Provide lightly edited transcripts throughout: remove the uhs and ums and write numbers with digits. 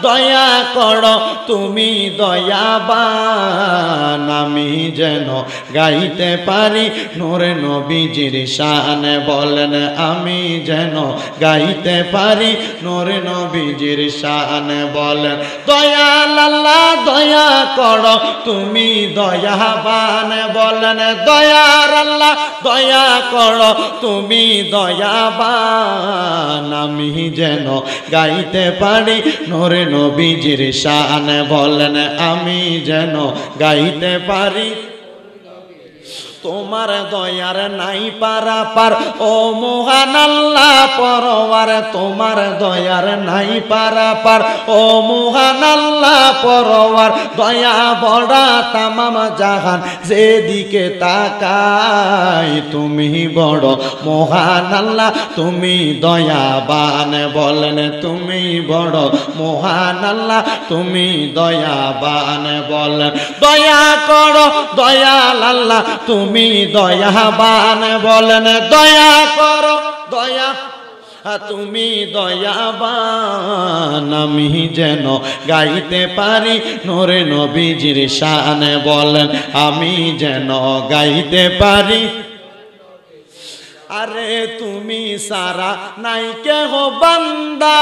দয়া করো তুমি দয়াবান আমি যেন গাইতে পারি নূরে নবীজির শান বলেন আমি যেন গাইতে পারি নূরে নবীজির শান বলেন দয়াল আল্লাহ দয়া করো তুমি দয়াবান বলেন দয়ার আল্লাহ দয়া করো তুমি দয়াবান আমি যেন গাইতে পারি নূরে নবীজির শান বলেন আমি যেন গাইতে পারি তোমার দয়ার নাই পারাপার ও মহান আল্লাহ পরওয়ার তোমার দয়ার নাই পারাপার ও মহান আল্লাহ পরওয়ার দয়া বড়া তামাম জাহান যেদিকে তাকাই তুমি বড় মহান আল্লাহ তুমি দয়াবান বলেন তুমি বড় মহান আল্লাহ তুমি দয়াবান বলেন দয়া করো দয়াল আল্লাহ তুমি দয়াবান বলেন দয়া করো দয়া তুমি দয়াবান আমি যেন গাইতে পারি নূরে নবীজির শান বলেন আমি যেন গাইতে পারি আরে তুমি সারা নাই কেহ বান্দা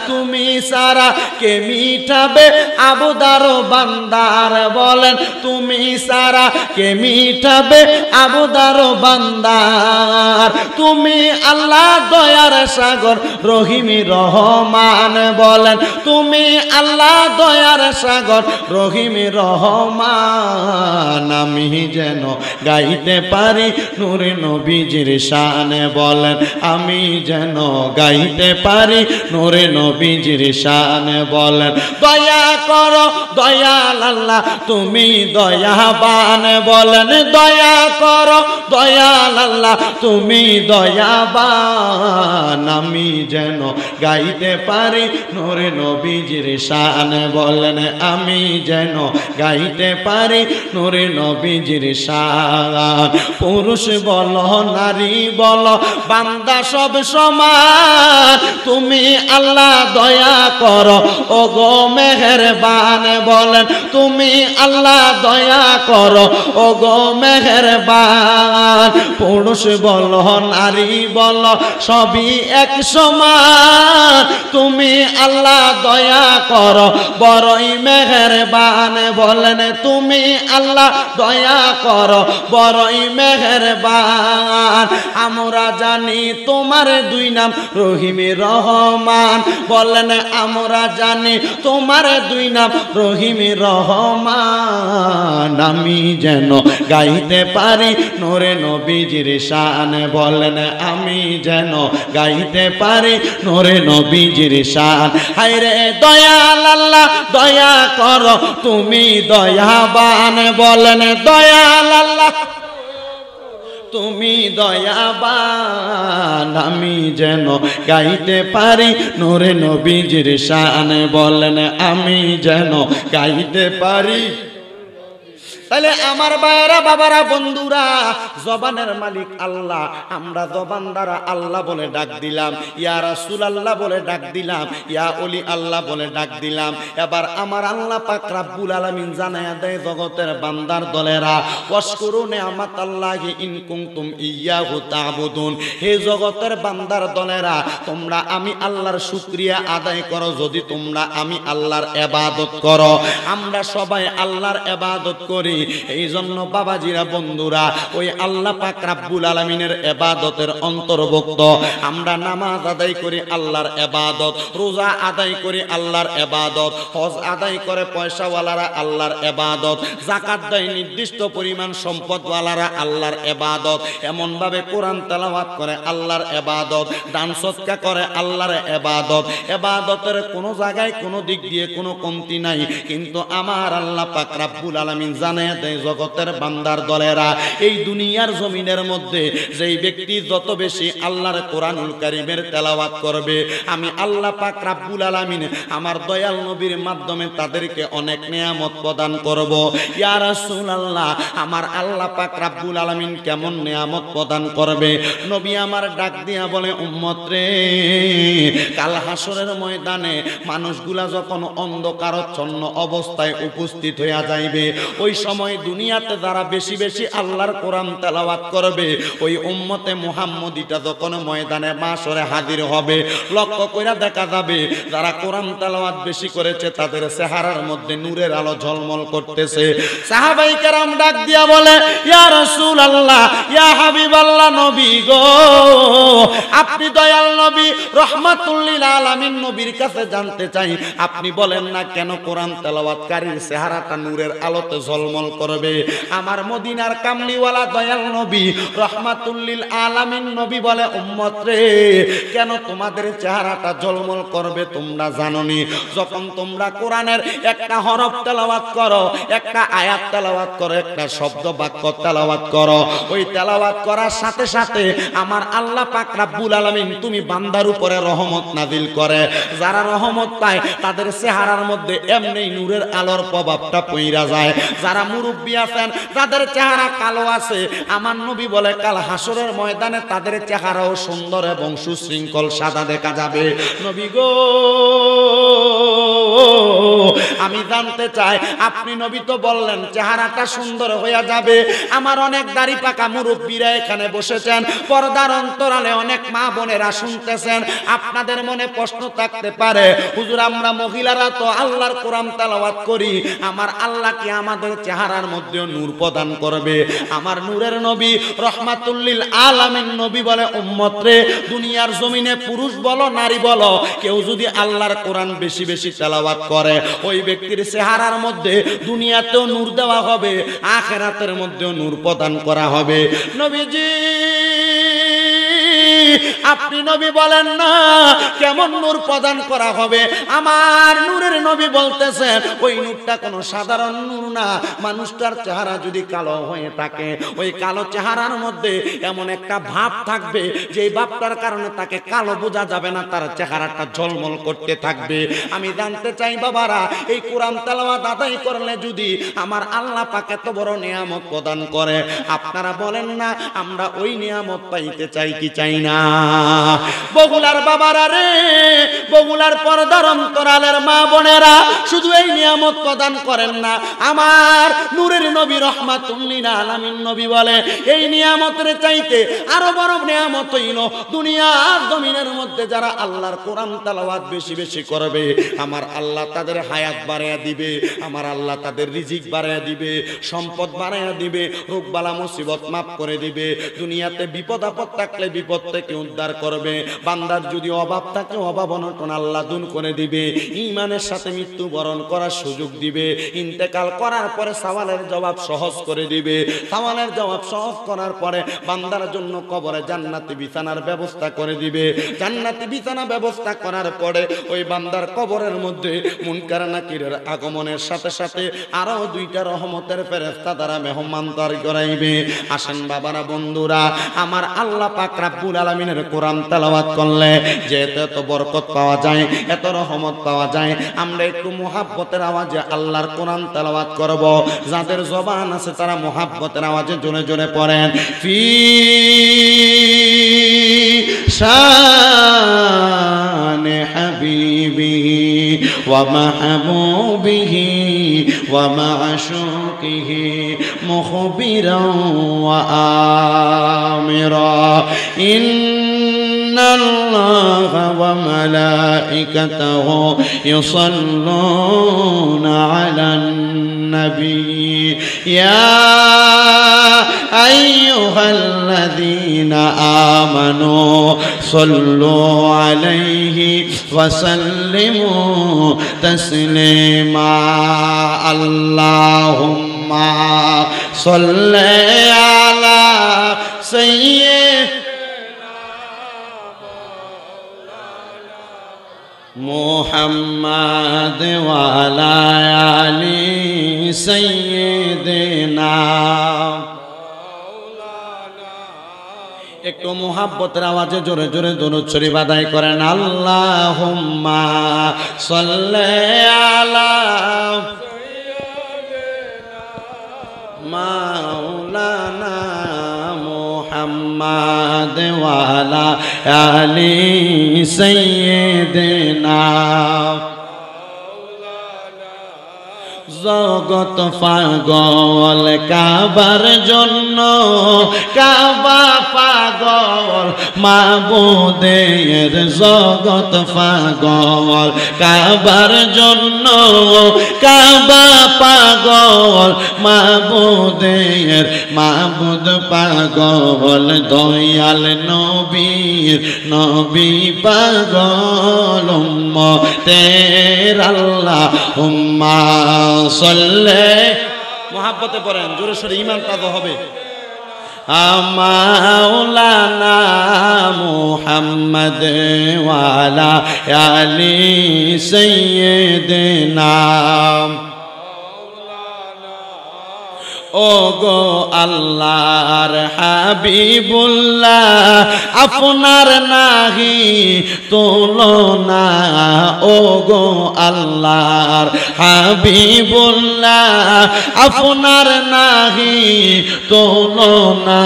তুমি সারা কে মিটাবে আবুদার বান্দার বলেন তুমি সারা কে মিটাবে আবুদার বান্দার তুমি আল্লাহ দয়ার সাগর রহিমি রহমান বলেন তুমি আল্লাহ দয়ার সাগর রহিমি রহমান আমি যেন গাইতে পারি নূরে নবীজির শান বলেন আমি যেন গাইতে পারি নূরে নবীজির শান বলেন দয়া করো দয়াল আল্লাহ তুমি দয়াবান বলেন দয়া করো দয়াল আল্লাহ তুমি দয়াবান আমি যেন গাইতে পারি নূরে নবীজির শান বলেন আমি যেন গাইতে পারি নূরে নবীজির শান পুরুষ বলো নারী বলো বান্দা সব সমান তুমি আল্লাহ দয়া করো ও গো মেহেরবান বলেন তুমি আল্লাহ দয়া করো ও গো মেহেরবান পুরুষ বলো নারী বলো সবই এক সমান তুমি আল্লাহ দয়া করো বড়ই মেহেরবান বলেন তুমি আল্লাহ দয়া করো বড়ই মেহেরবান আমরা জানি তোমার দুই নাম রহিমি রহমান বলেন আমরা জানি তোমার দুই নাম রহিমি রহমান আমি যেন গাইতে পারি নূরে নবীজির শান বলেন আমি যেন গাইতে পারি নূরে নবীজির শান হায়রে দয়াল আল্লাহ দয়া করো তুমি দয়াবান বলেন দয়াল আল্লাহ তুমি দয়াবান আমি যেন গাইতে পারি নূরে নবীজির শান বলেন আমি যেন গাইতে পারি তাহলে আমার ভাইরা বাবারা বন্ধুরা জবানের মালিক আল্লাহ আমরা জবান দ্বারা আল্লাহ বলে ডাক দিলাম ইয়া রাসূলুল্লাহ বলে ডাক দিলাম ইয়া ওলি আল্লাহ বলে ডাক দিলাম এবার আমার আল্লাহ পাক রব্বুল আলামিন জানায়া দেয় জগতের বান্দার দলেরা ওয়াশকুরু নিআমাতাল্লাহি ইন কুনতুম ইয়্যাহু তা'বুদুন হে জগতের বান্দার দলেরা তোমরা আমি আল্লাহর শুকরিয়া আদায় করো যদি তোমরা আমি আল্লাহর ইবাদত করো আমরা সবাই আল্লাহর ইবাদত করি এই জন্য বাবাজিরা বন্ধুরা ওই আল্লাহ পাক রব্বুল আলামিনের ইবাদতের অন্তর্ভুক্ত আমরা নামাজ আদায় করি আল্লাহর ইবাদত রোজা আদায় করি আল্লাহর ইবাদত হজ আদায় করে পয়সাওয়ালারা আল্লাহর ইবাদত যাকাত দেয় নির্দিষ্ট পরিমাণ সম্পদওয়ালারা আল্লাহর ইবাদত এমন ভাবে কোরআন তেলাওয়াত করে আল্লাহর ইবাদত দান সদকা করে আল্লাহর ইবাদত ইবাদতের কোনো জায়গায় কোনো দিক দিয়ে কোনো কমতি নাই কিন্তু আমার আল্লাহ পাক রব্বুল আলামিন জানে জানায় দেয় জগতের বান্দার দলেরা, এই দুনিয়ার জমিনের মধ্যে যেই ব্যক্তি যত বেশি আল্লাহর কোরআনুল কারীমের তেলাওয়াত করবে, আমি আল্লাহ পাক রাব্বুল আলামিন আমার দয়াল নবীর মাধ্যমে তাদেরকে অনেক নিয়ামত প্রদান করব। ইয়া রাসূলুল্লাহ, আমার আল্লাহ পাক রাব্বুল আলামিন কেমন নিয়ামত প্রদান করবে? নবী আমার ডাক দিয়া বলে, উম্মত রে, কাল হাসরের ময়দানে মানুষগুলা যখন অন্ধকারাচ্ছন্ন অবস্থায় উপস্থিত হইয়া যাইবে, ওই সময় দুনিয়াতে যারা বেশি বেশি আল্লাহর কোরআন তেলাওয়াত করবে, ওই উম্মতে মুহাম্মদীটা যখন ময়দানে মাশরে হাজির হবে, লক্ষ্য কইরা দেখা যাবে যারা কোরআন তেলাওয়াত বেশি করেছে তাদের চেহারার মধ্যে নূরের আলো ঝলমল করতেছে। সাহাবাই কেরাম ডাক দিয়া বলে, ইয়া রাসূলুল্লাহ, ইয়া হাবিবাল্লাহ, নবী গো, আপনি দয়াল নবী রাহমাতুল লিল আলামিন নবীর কাছে জানতে চাই, আপনি বলেন না কেন কোরআন তেলাওয়াতকারীর চেহারাটা নূরের আলোতে ঝলমল করবে? আমার মদিনার কামলিওয়ালা দয়াল নবী রাহমাতুল লিল আলামিন নবী বলে, উম্মত রে, কেন তোমাদের চেহারাটা ঝলমল করবে তোমরা জানোনি? যখন তোমরা কোরআনের একটা হরফ তেলাওয়াত করো, একটা আয়াত তেলাওয়াত করো, একটা শব্দ বাক্য তেলাওয়াত করো, ওই তেলাওয়াত করার সাথে সাথে আমার আল্লাহ পাক রাব্বুল আলামিন তুমি বান্দার উপরে রহমত নাজিল করে। যারা রহমত পায় তাদের চেহারার মধ্যে এমনি নূরের আলোর প্রভাবটা পইরা যায়। যারা মুরব্বী আছেন তাদের চেহারা কালো আছে, আমার নবী বলে কাল হাসরের ময়দানে তাদের চেহারাও সুন্দর এবং সুশৃঙ্খল সাদা দেখা যাবে। নবী গো, আমি জানতে চাই, আপনি নবী তো বললেন চেহারাটা সুন্দর হইয়া যাবে। আমার অনেক দাড়ি পাকা মুরব্বীরা এখানে বসেছেন, পর্দার অন্তরালে অনেক মা বোনেরা শুনতেছেন। আপনাদের মনে প্রশ্ন থাকতে পারে, হুজুর আমরা মহিলারা তো আল্লাহর কোরআন তেলাওয়াত করি, আমার আল্লাহ কি আমাদের চেহারার মধ্যে নূর প্রদান করবে? আমার নূরের নবী রাহমাতুল লিল আলামিন নবী বলে, উম্মত রে, দুনিয়ার জমিনে পুরুষ বলো নারী বলো, কেউ যদি আল্লাহর কোরআন বেশি বেশি তেলাওয়াত করে, ওই ব্যক্তির চেহারার মধ্যে দুনিয়াতেও নূর দেওয়া হবে, আখিরাতের মধ্যেও নূর প্রদান করা হবে। নবীজি, আপনি নবী বলেন না কেমন নূর প্রদান করা হবে? আমার নূরের নবী বলতেছেন ওই নূরটা কোনো সাধারণ নূর না। মানুষটার চেহারা যদি কালো হয়ে থাকে, ওই কালো চেহারার মধ্যে এমন একটা ভাব থাকবে যে ভাবটার কারণে তাকে কালো বোঝা যাবে না, তার চেহারাটা ঝলমল করতে থাকবে। আমি জানতে চাই বাবারা, এই কোরআন তেলাওয়াত আদায় করলে যদি আমার আল্লাহ পাক এত বড় নিয়ামত প্রদান করে, আপনারা বলেন না আমরা ওই নিয়ামত পাইতে চাই কি চাই না? বগুলার বাবারা রে, বগুলার পর্দার অন্তরালের মা বোনেরা, শুধু এই নিয়ামত প্রদান করেন না, আমার নূরের নবী রাহমাতুল লিল আলামিন নবী বলে এই নিয়ামতের চাইতে আরো বড় নিয়ামত হইল দুনিয়ার জমিনের মধ্যে যারা আল্লাহর কোরআন তেলাওয়াত বেশি বেশি করবে, আমার আল্লাহ তাদের হায়াত বাড়াইয়া দিবে, আমার আল্লাহ তাদের রিজিক বাড়াইয়া দিবে, সম্পদ বাড়াইয়া দিবে, রোগ বালা মুসিবত মাফ করে দিবে। দুনিয়াতে বিপদ আপদ থাকলে বিপদ থেকে উদ্ধার করবে, বান্দার যদি অভাব থাকে অভাব অনটন আল্লাহ দূর করে দিবে, ঈমানের সাথে মৃত্যুবরণ করার সুযোগ দিবে, ইন্তেকাল করার পরে সওয়ালের জবাব সহজ করে দিবে, সওয়ালের জবাব সহজ করার পরে বান্দার জন্য কবরে জান্নাতি বিছানার ব্যবস্থা করে দিবে, জান্নাতি বিছানা ব্যবস্থা করার পরে ওই বান্দার কবরের মধ্যে মুনকার নাকিরের আগমনের সাথে সাথে আরো দুইটা রহমতের ফেরেশতা দ্বারা মেহমানদারি করাইবে। আসেন বাবারা, বন্ধুরা, আমার আল্লাহ পাক রাব্বুল আলামিনের কোরআন তেলাওয়াত করলে যে এত বরকত পাওয়া যায়, এত রহমত পাওয়া যায়, আমরা একটু মুহাব্বতের আওয়াজে আল্লাহর কোরআন তেলাওয়াত করব। যাদের জবান আছে তারা মুহাব্বতের আওয়াজে জোরে জোরে পড়েন, ফি শান হাবিবিহি ওয়া মাহবুবিহি ওয়া মা'শুকিহি মুখবিরান ওয়া আমিরা ইন্নাল্লাহা ওয়া মালাইকাতাহু ইউসাল্লুনা আলান নবী ইয়া আইয়ুহাল্লাযীনা আমানু সাল্লু আলাইহি ওয়া সাল্লিমু তাসলিমা আল্লাহুম্মা সাল্লি আলা সাইয়্যিদিনা মুহাম্মাদ ওয়া আলা আলি সাইয়্যিদিনা একটু মুহাব্বতের আওয়াজে জোরে জোরে দুরূদ শরীফ আদায় করেন। আল্লাহুম্মা সাল্লি আলা মাওলানা মুহাম্মাদ ওয়া আলা আলি সাইয়্যিদিনা। জগৎ পাগল কাবার জন্য, কাবা পাগল মাবুদের। জগৎ পাগল কাবার জন্য, কাবা পাগল মাবুদের। মাবুদ পাগল দয়াল নবীর, নবী পাগল উম্মতের। আল্লাহুম্মা সাল্লি, মুহাব্বতে পড়েন, জোরে সোরে ঈমান তাজা হবে। মাওলানা মুহাম্মদ ওয়া আলা আলি সাইয়্যিদিনা। ও গো আল্লাহর হাবিবুল্লাহ, আপনার নাহি তুলনা। ও গো আল্লাহর হাবিবুল্লাহ, আপনার নাহি তুলনা।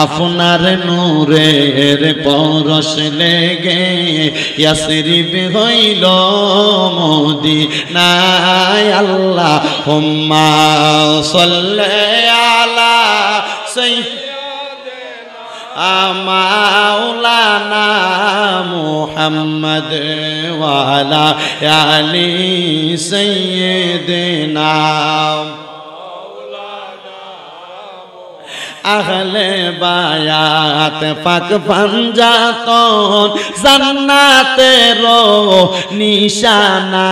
আপনার নূরের পরশ লেগে ইয়াসরিব হইল মদিনায়। আল্লাহুম্মা সাল্লি আলা সাইয়্যিদিনা মাওলানা মুহাম্মদ ওয়া আলা আলি সাইয়্যিদিনা। আহলে বায়াত পাক পাঞ্জাতন জান্নাতের নিশানা।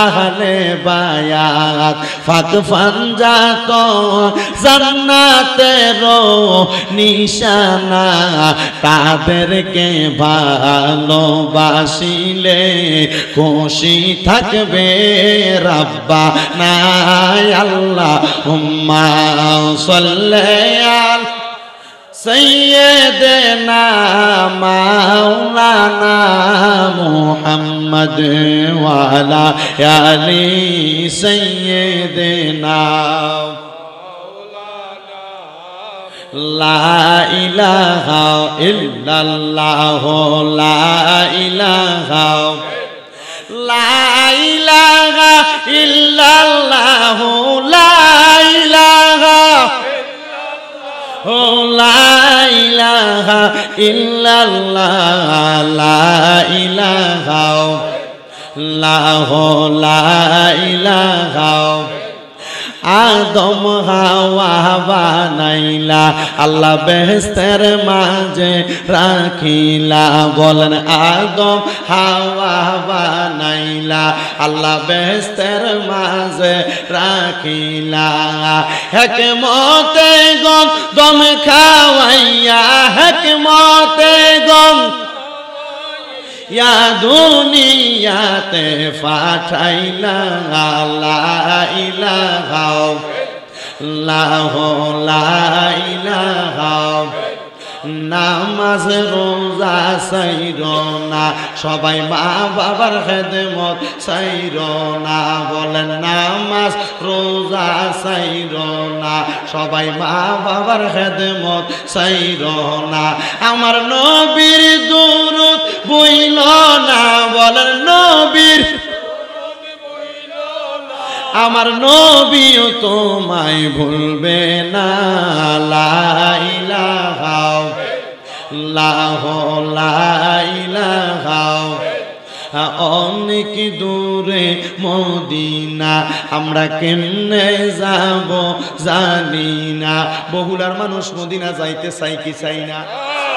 আহলে বায়াত পাক পাঞ্জাতন জান্নাতের নিশানা। তাদেরকে ভালোবাসিলে খুশি থাকবে রাব্বানা। আল্লাহুম্মা সাল্লি সাইয়্যিদিনা মাওলানা মুহাম্মদ ওয়া আলা আলি সাইয়্যিদিনা। লা ইলাহা ইল্লাল্লাহ, লা ইলাহা, লা ইলাহা ইল্লাল্লাহ, লা ইলাহা, লা ইলাহা ইল্লাল্লাহ, লা ইলাহা, লা ইলাহা। আদম হাওয়া বানাইলা, আল্লাহ বেহেশতের মাঝে রাখিলা। বলেন আদম হাওয়া বানাইলা, আল্লাহ বেহেশতের মাঝে রাখিলা। হিকমতে গম দম খাওয়াইয়া, হিকমতে গম ইয়া দুনিয়াতে পাঠাইলা। লা ইলাহা ইল্লাল্লাহ, লা ইলাহা। নামাজ রোজা ছাইরো না, সবাই মা বাবার খেদমত ছাইরো না। বলেন নামাজ রোজা ছাইরো না, সবাই মা বাবার খেদমত ছাইরো না। আমার নবীর দুরূদ বইল না, বলেন নবীর। আমার নবীও তোমায় ভুলবে না। লা ইলাহা ইল্লাল্লাহ, লা ইলাহা। অনেক দূরে মদিনা, আমরা কেমনে যাব জানি না। বহুলার মানুষ মদিনা যাইতে চাই কি চাই না?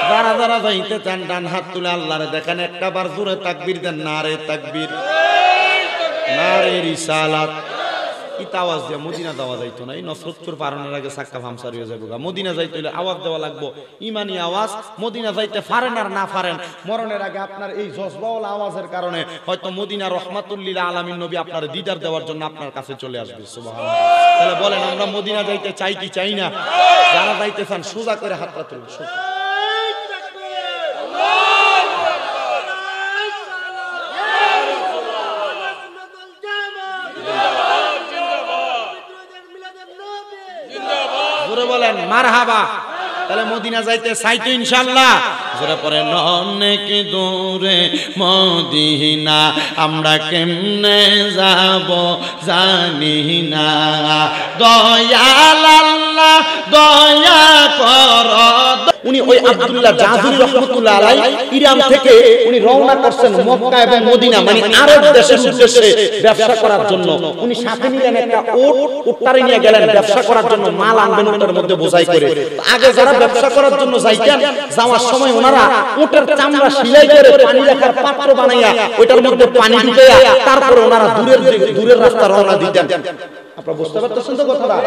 যারা যারা যাইতে চান ডান হাত তুলে আল্লাহরে দেখেন, একটা বার জোরে তাকবীর দেন। নারে তাকবীর, নারে রিসালাত। ইতা আওয়াজ দিয়া মদিনা দেওয়া যাইতো না, এই নসরতপুর পারনের আগে সাক্কা ফামসারি হয়ে যাবো। মদিনা যাইতে হইলে আওয়াজ দেওয়া লাগবো, ইমানি আওয়াজ। মদিনা যাইতে পারেন আর না পারেন, মরণের আগে আপনার এই জজবাউল আওয়াজের কারণে হয়তো মদিনা রহমাতুল্লিল আলামিন নবী আপনার দিদার দেওয়ার জন্য আপনার কাছে চলে আসবে। সুবহানাল্লাহ। তাহলে বলেন আমরা মদিনা যাইতে চাই কি চাই না? যারা যাইতে চান সোজা করে হাতটা তুলুন। জোরে বলেন মারহাবা। তাহলে মদিনা যাইতে চাই তো ইনশাআল্লাহ। জোরে পড়েন অনেক দূরে মদিনা আমরা কেমনে যাব জানি না, দয়াল আল্লাহ দয়া কর। উনি ওই আব্দুল্লাহ জাযুরি রাহমাতুল্লাহ আলাইহি ইরান থেকে উনি রওনা করছেন মক্কা এবং মদিনা মানে আরব দেশের উদ্দেশ্যে ব্যবসা করার জন্য। উনি সাথে নিলেন একটা উটটারে নিয়ে গেলেন ব্যবসা করার জন্য, মাল আনবেন উটের মধ্যে বোঝাই করে। আগে যারা ব্যবসা করার জন্য যাইতেন, যাওয়ার সময় ওনারা উটের চামড়া সেলাই করে পানি রাখার পাত্র বানাইয়া ওইটার মধ্যে পানি ঢুকাইয়া তারপর ওনারা দূরের রাস্তা রওনা দিতেন। আপনারা বুঝতে পারতেছেন তো কথাটা?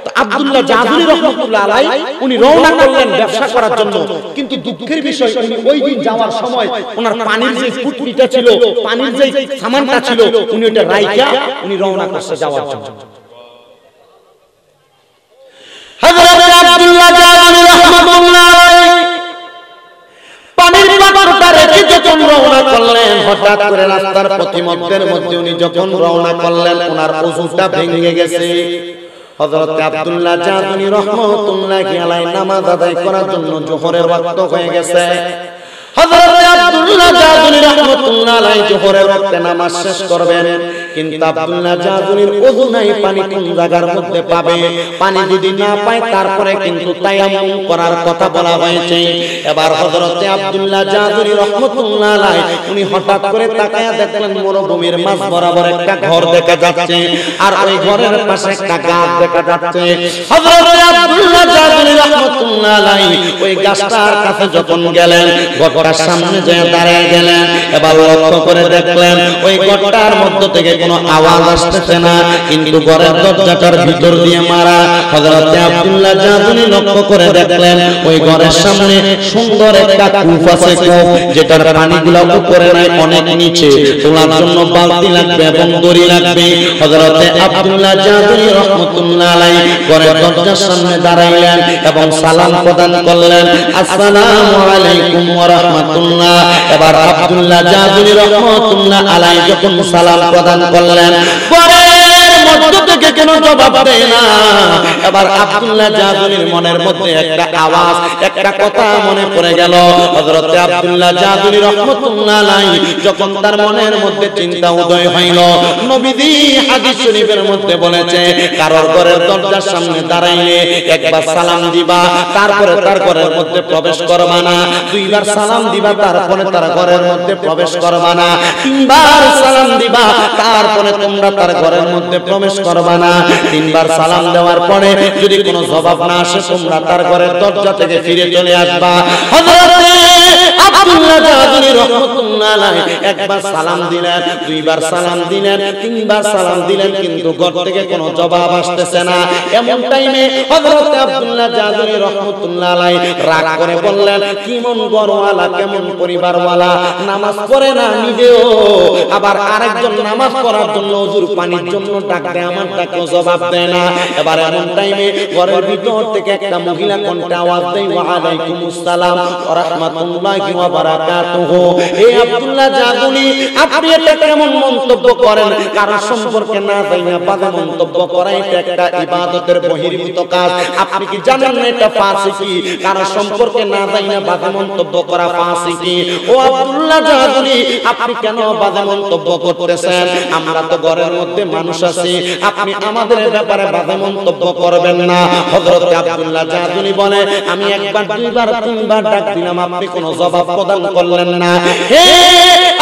তো আব্দুল্লাহ জাযুরি রাহমাতুল্লাহ আলাইহি উনি রওনা করলেন ব্যবসা করার জন্য, কিন্তু দুঃখের বিষয় উনি ওই দিন যাওয়ার সময় ওনার পানির যে ফুটনিটা ছিল, পানির যে সামানটা ছিল, উনি ওটা রাইখা উনি রওনা করছে যাওয়ার জন্য। হযরত আব্দুল্লাহ জাযুরি রাহমাতুল্লাহ আলাইহি পানির পাত্রটা রেখে যখন রওনা করলেন, হঠাৎ করে রাস্তার পথিমধ্যের মধ্যে উনি যখন রওনা করলেন ওনার ওযুটা ভেঙে গেছে। হযরত আব্দুল্লাহ জাযুরি রাহমাতুল্লাহি আলাইহি নামাজ আদায় করার জন্য যোহরের ওয়াক্ত হয়ে গেছে। হযরত আব্দুল্লাহ জাযুরি রাহমাতুল্লাহ আলাইহি যোহরের ওয়াক্তে নামাজ শেষ করবেন, কিন্তু আব্দুল্লাহ জাযুরির ওযু নাই, পানি কোন জায়গার মধ্যে পাবে? পানি যদি না পায় তারপরে কিন্তু তায়াম্মুম করার কথা বলা হয়েছে। এবার হযরত আব্দুল্লাহ জাযুরি রাহমাতুল্লাহ আলাইহি উনি হঠাৎ করে তাকায়া দেখলেন মরুভূমির মাঝ বরাবর একটা ঘর দেখা যাচ্ছে, আর ওই ঘরের পাশে একটা গাছ দেখা যাচ্ছে। হযরত আব্দুল্লাহ জাযুরি রাহমাতুল্লাহ আলাইহি ওই গাছটার কাছে যখন গেলেন, ঘরটার সামনে যেয়ে দাঁড়িয়ে গেলেন। এবার লক্ষ্য করে দেখলেন ওই ঘরটার মধ্য থেকে কোনো আওয়াজ আসতেছে না, কিন্তু ঘরের দরজাটার ভিতর দিয়ে মারা। হযরত আব্দুল্লাহ জাযুরি লক্ষ্য করে দেখলেন ওই ঘরের সামনে সুন্দর একটা কূপ আছে, কূপ যেটার পানিগুলো উপরে নাই, অনেক নিচে। তোলার জন্য বালতি লাগবে এবং দড়ি লাগবে। হযরত আব্দুল্লাহ জাযুরি রাহমাতুল্লাহ আলাইহি ঘরের দরজার সামনে দাঁড়াইলেন এবং সালাম প্রদান করলেন, আসসালামু আলাইকুম ওয়া রাহমাতুল্লাহ। এবার আব্দুল্লাহ জাযুরি রাহমাতুল্লাহ আলাইহি যখন সালাম প্রদান করলেন, ঘরের মধ্য থেকে কেন জবাব দেয় না? এবার আব্দুল্লাহ জাযুরির মনের মধ্যে একটা আওয়াজ, একটা কথা মনে পড়ে গেল। হযরত আব্দুল্লাহ জাযুরি রাহমাতুল্লাহ আলাইহি যখন তার মনের মধ্যে চিন্তা উদয় হইল, নবীজি হাদিস শরীফের মধ্যে বলেছে কারোর ঘরের দরজার সামনে দাঁড়াইলে একবার সালাম দিবা, তারপরে তার ঘরের মধ্যে প্রবেশ করবা না। দুইবার সালাম দিবা, তারপরে তার ঘরের মধ্যে প্রবেশ করবা না। তিনবার সালাম দিবা, তারপরে তোমরা তার ঘরের মধ্যে প্রবেশ করবা না। তিনবার সালাম দেওয়ার পরে যদি কোনো জবাব না আসে, তোমরা তার ঘরের দরজা থেকে ফিরে চলে আসবা। হযরত আব্দুল্লাহ জাযুরি রাহমাতুল্লাহ আলাইহি একবার সালাম দিলেন, দুইবার সালাম দিলেন, তিনবার সালাম দিলেন, কিন্তু ঘর থেকে কোনো জবাব আসতেছে না। এমন টাইমে হযরত আব্দুল্লাহ জাযুরি রাহমাতুল্লাহ আলাইহি রাগ করে বললেন, কেমন ঘরওয়ালা, কেমন পরিবারওয়ালা, নামাজ পড়ে না নিজেও, আবার আরেকজন নামাজ পড়ার জন্য ওযুর পানির জন্য ডাক দেয়, আমার ডাকেও জবাব দেয় না। এবার এমন টাইমে ঘরের ভিতর থেকে একটা মহিলা কণ্ঠে আওয়াজ দেয়, ওয়া আলাইকুমুস সালাম ওয়া রাহমাতুল্লাহি ওয়া বারাকাতুহু। এই আব্দুল্লাহ জাযুরি, আপনি এটা কেমন মন্তব্য করেন? কারণ সম্পর্কে না জানা বাজে মন্তব্য করা এটা একটা ইবাদতের বহির্ভূত কাজ। আপনি কি জানেন না এটা ফাসিকি? কারণ সম্পর্কে না জানা বাজে মন্তব্য করা ফাসিকি। ও আব্দুল্লাহ জাযুরি, আপনি কেন বাজে মন্তব্য করতেছেন? আমরা তো ঘরের মধ্যে মানুষ আছি, আপনি আমাদের ব্যাপারে বাজে মন্তব্য করবেন না। হযরত আব্দুল্লাহ জাযুরি বলে, আমি একবার, দুইবার, তিনবার ডাক দিলাম, আপনি কোনো জবাব প্রদান করলেন না। হে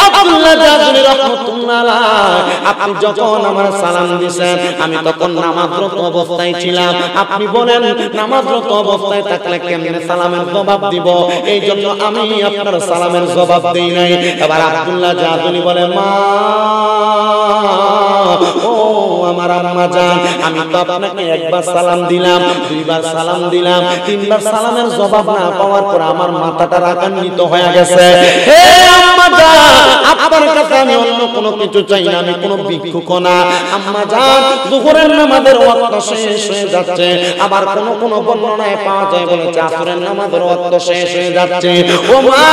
আব্দুল্লাহ জাযুরি রাহমাতুল্লাহ আলাইহি, আপনি যখন আমার সালাম দিয়েছেন আমি তখন নামাজরত অবস্থায় ছিলাম। আপনি বলেন নামাজরত অবস্থায় থাকলে কেমনে সালামের জবাব দিব? এই জন্য আমি আপনার সালামের জবাব দেই নাই। এবার আব্দুল্লাহ জাযুরি বলে, মা ও আমার আম্মা জান, আমি তো আপনাকে একবার সালাম দিলাম, দুইবার সালাম দিলাম, তিনবার সালামের জবাব না পাওয়ার পর আমার মাথাটা রাগান্বিত হয়ে গেছে। হে আম্মা জান, আপনার কাছে আমি অন্য কোনো কিছু চাই না, আমি কোনো ভিক্ষুক না। আম্মা জান, দুপুরের নামাজের ওয়াক্ত শেষ হয়ে যাচ্ছে, আবার কোনো বর্ণনায় পাওয়া যায় বলেছে আসরের নামাজের ওয়াক্ত শেষ হয়ে যাচ্ছে। ও মা,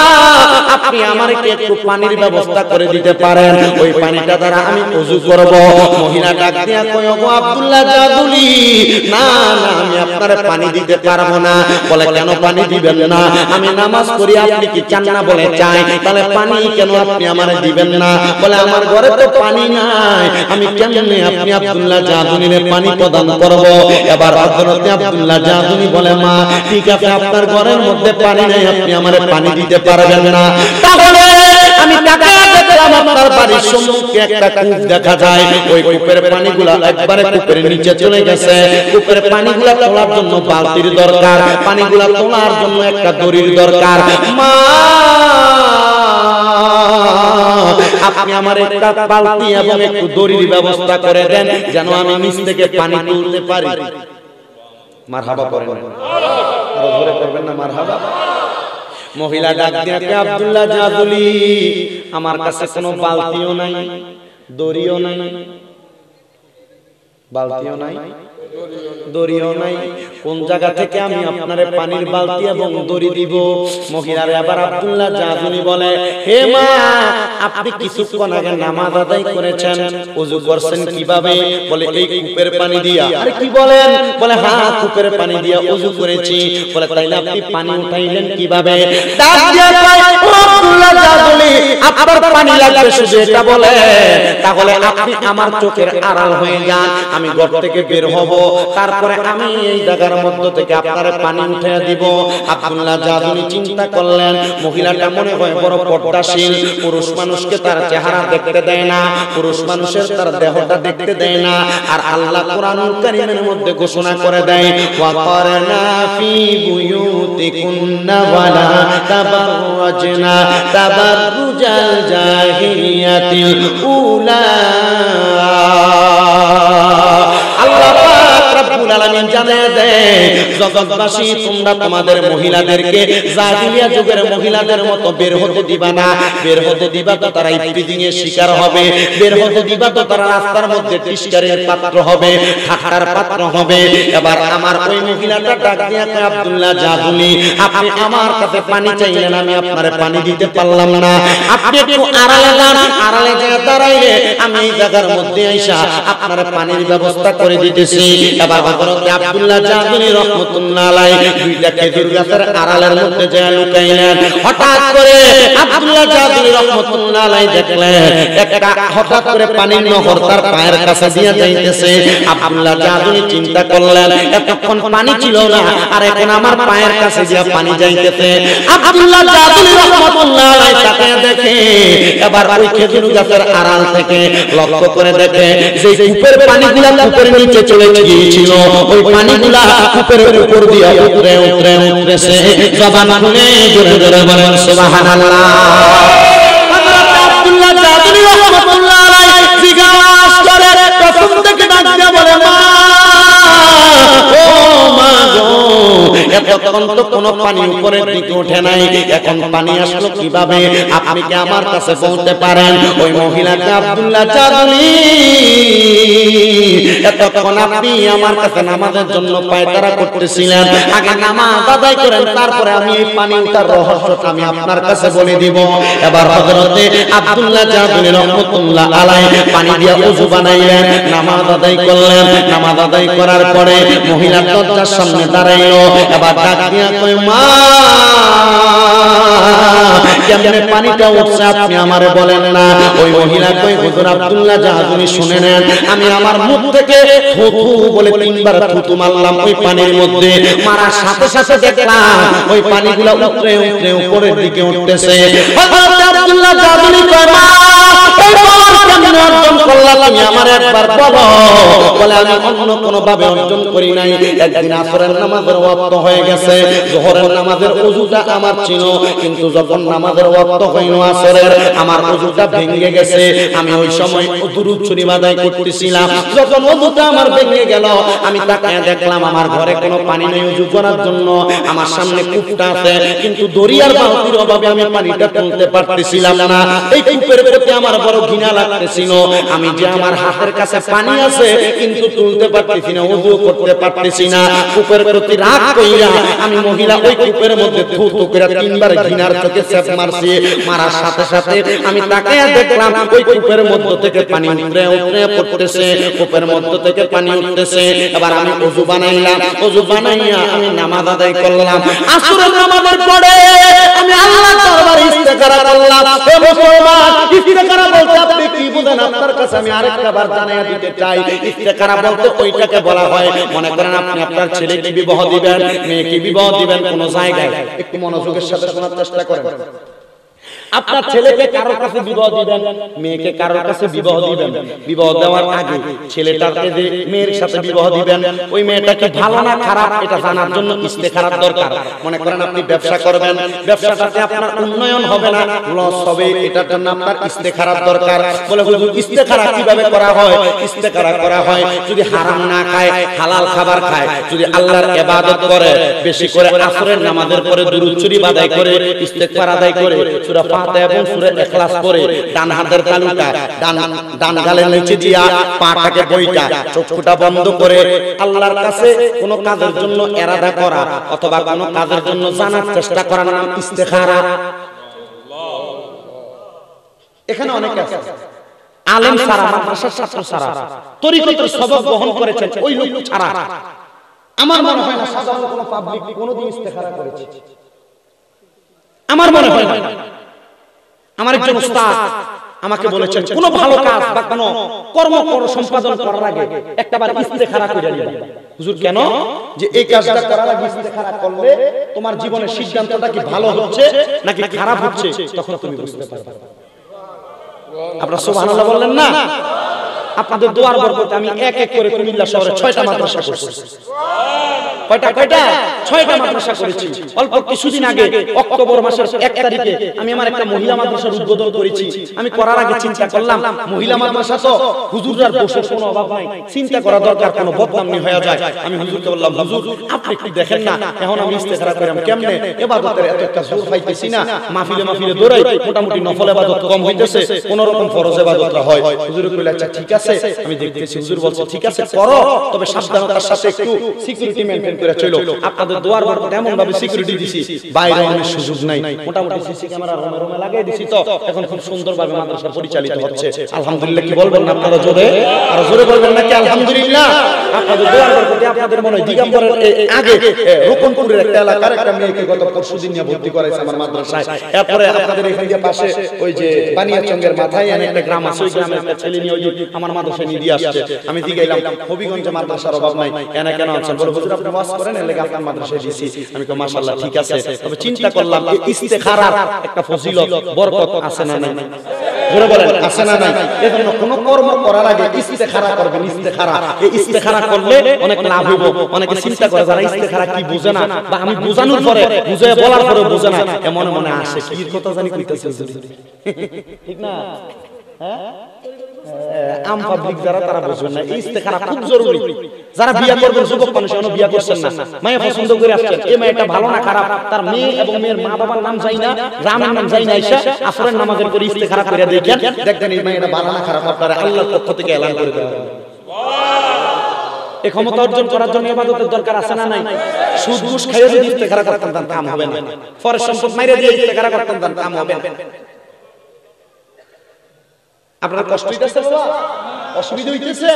আপনি আমাকে একটু পানির ব্যবস্থা করে দিতে পারেন, ওই পানিটা দ্বারা আমি ওযু করব। মহিলা ডাক দিয়া কয়, ও আব্দুল্লাহ জাদুলি, না না, আমি আপনারে পানি দিতে পারবো না। বলে কেন পানি দিবেন না? আমি নামাজ পড়ি, আপনি কি চান না? বলে চাই। তাহলে পানি কেন আপনি আমারে দিবেন না? বলে আমার ঘরে তো পানি নাই, আমি কেমনে আপনি আব্দুল্লাহ জাদুলিরে পানি প্রদান করব? এবার হযরত আব্দুল্লাহ জাদুলি বলে, মা ঠিক আছে, আপনার ঘরের মধ্যে পানি নাই, আপনি আমারে পানি দিতে পারবেন না। তাহলে আমি তাকায়া দেখলাম আপনার বাড়ির সম্মুখে একটা কূপ দেখা যায়, ওই কূপের পানিগুলা একবারে কূপের নিচে চলে গেছে। কূপের পানিগুলা তোলার জন্য বালতির দরকার, পানিগুলা তোলার জন্য একটা দড়ির দরকার। মা, আপনি আমার একটা বালতি এবং একটু দড়ির ব্যবস্থা করে দেন, যেন আমি নিচ থেকে পানি তুলতে পারি। মারহাবা করেন, আরো জোরে করবেন না মারহাবা। মহিলা ডাক দিয়ে, আব্দুল্লাহ জাদুলি, আমার কাছে কোনো বালতিও নাই, দড়িও নাই, বালতিও নাই, দড়িও নাই, কোন জায়গা থেকে আমি আপনারে পানির বালতি এবং দড়ি দিব? মহিলার আবার আব্দুল্লাহ জাদুলি বলে, হে মা, আপনি কিছুক্ষণ আগে নামাজ আদায় করেছেন, ওযু করছেন কিভাবে? বলে এই কূপের পানি দিয়া। আরে কি বলেন? বলে হ্যাঁ, কূপের পানি দিয়া ওযু করেছি। বলে তাইলে আপনি পানি উঠাইলেন কিভাবে? ডাক দিয়া কয়, ও আব্দুল্লাহ জাদুলি, আপনার পানি লাগবে শুধু এটা বলে, তাহলে আপনি আমার চোখের আড়াল হয়ে যান, আমি ঘর থেকে বের হব, তারপরে আমি এই জায়গার মধ্য থেকে আপনারে পানি উঠিয়ে দিব। আব্দুল্লাহ জাদুলি চিন্তা করলেন, মহিলাটা মনে হয় বড় পর্দাশীল, পুরুষ মানুষকে তার চেহারা দেখতে দেয় না, পুরুষ মানুষের তার দেহটা দেখতে দেয় না। আর আল্লাহ কোরআনুল কারীমের মধ্যে ঘোষণা করে দেয়, ওয়া কারনা ফি বুয়ুতিকুন্না ওয়ালা তাবাররাজনা তাবাররুজাল জাহিলিয়াতিল উলা। আল্লাহ পাক রব্বুল আলামিন জানায় দেয়, জগৎবাসী তোমরা তোমাদের মহিলাদেরকে জাহিলিয়া যুগের মহিলাদের মতো বের হতে দিবা না। বের হতে দিবা তো তারা ইফতিজিং এর শিকার হবে, বের হতে দিবা তো তারা রাস্তার মধ্যে তিরস্কারের পাত্র হবে, ঠাট্টার পাত্র হবে। এবার আমার ওই মহিলাটা ডাক দিয়া কয়, আব্দুল্লাহ জাদুলি, আপনি আমার কাছে পানি চাইলেন, আমি আপনারে পানি দিতে পারলাম না, আপনি একটু আড়ালে যান, আড়ালে গিয়ে দাঁড়াইলে আমি এই জায়গার মধ্যে আইসা আপনারে পানির ব্যবস্থা করে দিতেছি। এবার হযরত আব্দুল্লাহ জাদুলি রাহমাতুল্লাহ আলাইহি দুইটা খেজুর গাছের আড়ালের মধ্যে যায় লুকাইলেন। হঠাৎ করে আব্দুল্লাহ জাদুলি রাহমাতুল্লাহ আলাইহি দেখলেন একটা হঠাৎ করে পানির নহর তার পায়ের কাছে দিয়ে যাইতেছে। আব্দুল্লাহ জাদুলি চিন্তা করলেন, এতক্ষণ পানি ছিল না, আর এখন আমার পায়ের কাছে দিয়ে পানি যাইতেছে। আব্দুল্লাহ জাদুলি রাহমাতুল্লাহ আলাইহি তাকে দেখে, এবার ওই খেজুর গাছের আড়াল থেকে লক্ষ্য করে দেখে যে কূপের পানিগুলা কূপের নিচে চলে গিয়েছিল, ওই পানিগুলা কূপের উপর দিয়ে উতরে উতরে উঠতেছে। জবান খুলে জোরে জোরে বলেন সুবহানাল্লাহ। হযরত আব্দুল্লাহ জাদুলি রাহমাতুল্লাহ আলাইহি জিজ্ঞাসা করে, কসম থেকে ডাক দিয়ে বলে, মা, ও মা গো, এতক্ষণ তো কোনো পানি উপরের দিকে ওঠে নাই, এখন পানি আসলো কিভাবে? আপনি কি আমার কাছে বলতে পারেন? ওই মহিলাকে আব্দুল্লাহ জাদুলি, এতক্ষণ আপনি আমার কাছে নামাজের জন্য পায়তারা করতেছিলেন, আগে নামাজ আদায় করেন, তারপরে আমি এই পানি উঠার রহস্যটা আমি আপনার কাছে বলে দিব। এবার হযরতে আব্দুল্লাহ জাদুলি রাহমাতুল্লাহ আলাইহি পানি দিয়ে ওযু বানাইলেন, নামাজ আদায় করলেন। নামাজ আদায় করার পরে মহিলা দরজার সামনে দাঁড়াইলো। এবার ডাক দিয়া কয়, মা, কেমনে পানিটা উঠছে আপনি আমারে বলেন না? ওই মহিলা কয়, হুজুর আব্দুল্লাহ জাদুলি শুনে নেন, আমি আমার মুখ থেকে থুথু বলে তিনবার থুথু মারলাম ওই পানির মধ্যে, মারার সাথে সাথে দেখলাম ওই পানিগুলো উতরে উতরে উপরের দিকে উঠতেছে। হযরত আব্দুল্লাহ জাদুলি কয়, মা, এই পানি কেমন অর্জন করলা তুমি আমার একবার বলো। বলে আমি অন্য কোন ভাবে অর্জন করি নাই। একদিন আসরের নামাজের ওয়াক্ত হয়ে গেছে, যোহরের নামাজের ওযুটা আমার ছিল, কিন্তু যখন নামাজের ওয়াক্ত হইল আসরের, আমার ওযুটা ভেঙে গেছে। আমি ওই সময় দুরূদ শরীফ আদায় করতেছিলাম। যখন ওযুটা আমার ভেঙে গেল, আমি তাকায় দেখলাম আমার ঘরে কোনো পানি নেই ওযু করার জন্য। আমার সামনে কূপটা আছে, কিন্তু দরিয়ার বালতির অভাবে আমি পানিটা তুলতে পারতেছিলাম না। এই কূপের প্রতি আমার বড় ঘৃণা লাগতেছিল। আমি যে আমার হাতের কাছে পানি আছে কিন্তু তুলতে পারতেছি না, ওযু করতে পারতেছি না। কূপের প্রতি রাগ কইরা আমি মহিলা ওই কূপের মধ্যে থু থু করে তিনবার ঘৃণার চোখে সেপ মারছি। মারার সাথে সাথে আমি তাকায়া দেখলাম ওই কূপের মধ্য থেকে পানি উঠে উঠে পড়তেছে, কূপের মধ্য থেকে পানি উঠতেছে। এবার আমি ওযু বানাইলাম, ওযু বানাইয়া আমি নামাজ আদায় করলাম। আসরের নামাজের পরে আমি আল্লাহর দরবারে ইস্তেখারা করলাম। হে মুসলমান, ইস্তেখারা বলতে আপনি কি বুঝেন? আপনার কাছে আমি আরেকটা বার জানাইয়া দিতে চাই। ইস্তেখারা বলতে ওইটাকে বলা হয়, মনে করেন আপনি আপনার ছেলেকে বিবাহ দিবেন, মেয়েকে বিবাহ দিবেন কোন জায়গায়, একটু মনোযোগের সাথে শোনার চেষ্টা করেন। আপনার ছেলেকে কারোর কাছে বিবাহ দিবেন, মেয়েকে কারোর কাছে বিবাহ দিবেন। বিবাহ দেওয়ার আগে ছেলেটাকে যে মেয়ের সাথে বিবাহ দিবেন, ওই মেয়েটাকে ভালো না খারাপ এটা জানার জন্য ইস্তেখারার দরকার। মনে করেন আপনি ব্যবসা করবেন, ব্যবসাটাতে আপনার উন্নয়ন হবে না, লস হবে, এটার জন্য আপনার ইস্তেখারার দরকার। বলে হুজুর ইস্তেখারা কিভাবে করা হয়? ইস্তেখারা করা হয় যদি হারাম না খায়, হালাল খাবার খায়, যদি আল্লাহর ইবাদত করে, বেশি করে আসরের নামাজের পরে দুরূদ শরীফ আদায় করে, ইস্তেগফার আদায় করে, সূরা ফাতিহা এবং সূরা ইখলাস পড়ে, ডান হাতের তালুটা ডান গালের নিচে দিয়া পাটাকে বইটা চোখটা বন্ধ করে আল্লাহর কাছে কোন কাজের জন্য ইরাদা করা অথবা কোন কাজের জন্য জানার চেষ্টা করার নাম ইস্তেখারা। এখানে অনেক আছে আলেম সারা, মাদ্রাসার ছাত্র সারা, তরিকতের সবক বহন করেছেন ওই লোক ছাড়া আমার মনে হয় না সাধারণ কোন পাবলিক কোনদিন ইস্তেখারা করেছে। আমার মনে হয় না। আমার একজন উস্তাদ আমাকে বলেছেন কোন ভালো কাজ বা কোন কর্ম সম্পাদন করার আগে একটাবার ইস্তেখারা করে নিবেন। হুজুর কেন? যে এই কাজটা করার আগে ইস্তেখারা করলে তোমার জীবনের সিদ্ধান্তটা কি ভালো হচ্ছে নাকি খারাপ হচ্ছে তখন তুমি বুঝতে পারবে। আপনারা সুবহানাল্লাহ বললেন না? আপনাদের দোয়ার বরকতে আমি এক এক করে কুমিল্লা শহরে 6টা মাদ্রাসা করছি। কয়টা? 6টা মাদ্রাসা করেছি। অল্প কিছুদিন আগে অক্টোবর মাসের 1 তারিখে আমি আমার একটা মহিলা মাদ্রাসার উদ্বোধন করেছি। আমি করার আগে চিন্তা করলাম মহিলা মাদ্রাসা তো হুজুররার বসে কোনো অভাব নাই, চিন্তা করা দরকার কোনো বদনাম নি হয়ে যায়। আমি হুজুরকে বললাম, হুজুর আপনি কি দেখেন না এখন আমি ইস্তেখারা করাম কেমনে? ইবাদতের এত একটা জোর পাইতেছি না, মাহফিলে দৌড়াই, মোটামুটি নফল ইবাদত কম হইতেছে, কোন রকম ফরজ ইবাদতটা হয়। হুজুর কইলা আচ্ছা ঠিক আছে আমি দেখতেছি। হুজুর বলছে ঠিক আছে করো, তবে সাবধানতার সাথে একটু সিকিউরিটি মেইনটেইন করে চলো। আপনাদের দোয়ার বরকতে এমন ভাবে সিকিউরিটি দিছি বাইরে অনেক সুযোগ নাই, মোটামুটি সিসি ক্যামেরা রোমে লাগিয়ে দিছি, তো এখন খুব সুন্দরভাবে মাদ্রাসা পরিচালিত হচ্ছে। আলহামদুলিল্লাহ কি বলবেন না আপনারা? জোরে আর জোরে বলবেন নাকি আলহামদুলিল্লাহ? আপনাদের দোয়ার বরকতে আপনাদের মনে হয় দিগম্বরের আগে রূপনপুরের একটা এলাকার একটা মেয়েকে গত পরশুদিন নিয়ে ভর্তি করাইছে আমার মাদ্রাসায়। এরপরে আপনাদের এখান দিয়ে পাশে ওই যে বানিয়াচঙ্গের মাথায় একটা গ্রাম আছে, ওই গ্রামের একটা ছেলে নিয়ে ওই আমার মাদ্রাসায় নিয়ে দিয়ে আসছে। আমি দিগাইলাম হবিগঞ্জে মাদ্রাসার অভাব নাই, এনা কেন আছেন? বলে হুজুর আপনি ওয়াজ করেন এর লাগি আপনার মাদ্রাসায় দিছি। আমি কই মাশাআল্লাহ ঠিক আছে, তবে চিন্তা করলাম এই ইস্তেখারার একটা ফজিলত বরকত আছে না নাই? জোরে বলেন আছে না নাই? এজন্য কোন কর্ম করার আগে ইস্তেখারা করবেন। ইস্তেখারা, এই ইস্তেখারা করলে অনেক লাভ হইব। অনেকে চিন্তা করে যারা ইস্তেখারা কি বুঝে না, বা আমি বোঝানোর পরে বুঝে বলার পরে বুঝে না, মনে মনে আসে কি কথা জানি কইতাছে ঠিক না? হ্যাঁ আম পাবলিক যারা তারা বুঝবেন না ইস্তেখারা খুব জরুরি। যারা বিয়ে করবেন যুবক মানুষ এখনো বিয়ে করছেন না, মায়া পছন্দ করে আসছেন, এই মেয়েটা ভালো না খারাপ তার মেয়ে এবং মেয়ের মা বাবার নাম যাই না, গ্রামের নাম যাই না, এসে আসরের নামাজের পরে ইস্তেখারা করে দেখেন, দেখবেন এই মেয়েটা ভালো না খারাপ আপনারা আল্লাহর পক্ষ থেকে এলান করে দেওয়া হবে। এই ক্ষমতা অর্জন করার জন্য ইবাদতের দরকার আছে না নাই? সুদ ঘুষ খাইয়ে যদি ইস্তেখারা করতেন তার কাম হবে না, ফরজ সম্পদ মাইরে দিয়ে ইস্তেখারা করতেন তার কাম হবে না। আপনার কষ্ট হইতাছে বাবা? অসুবিধা হইতেছে?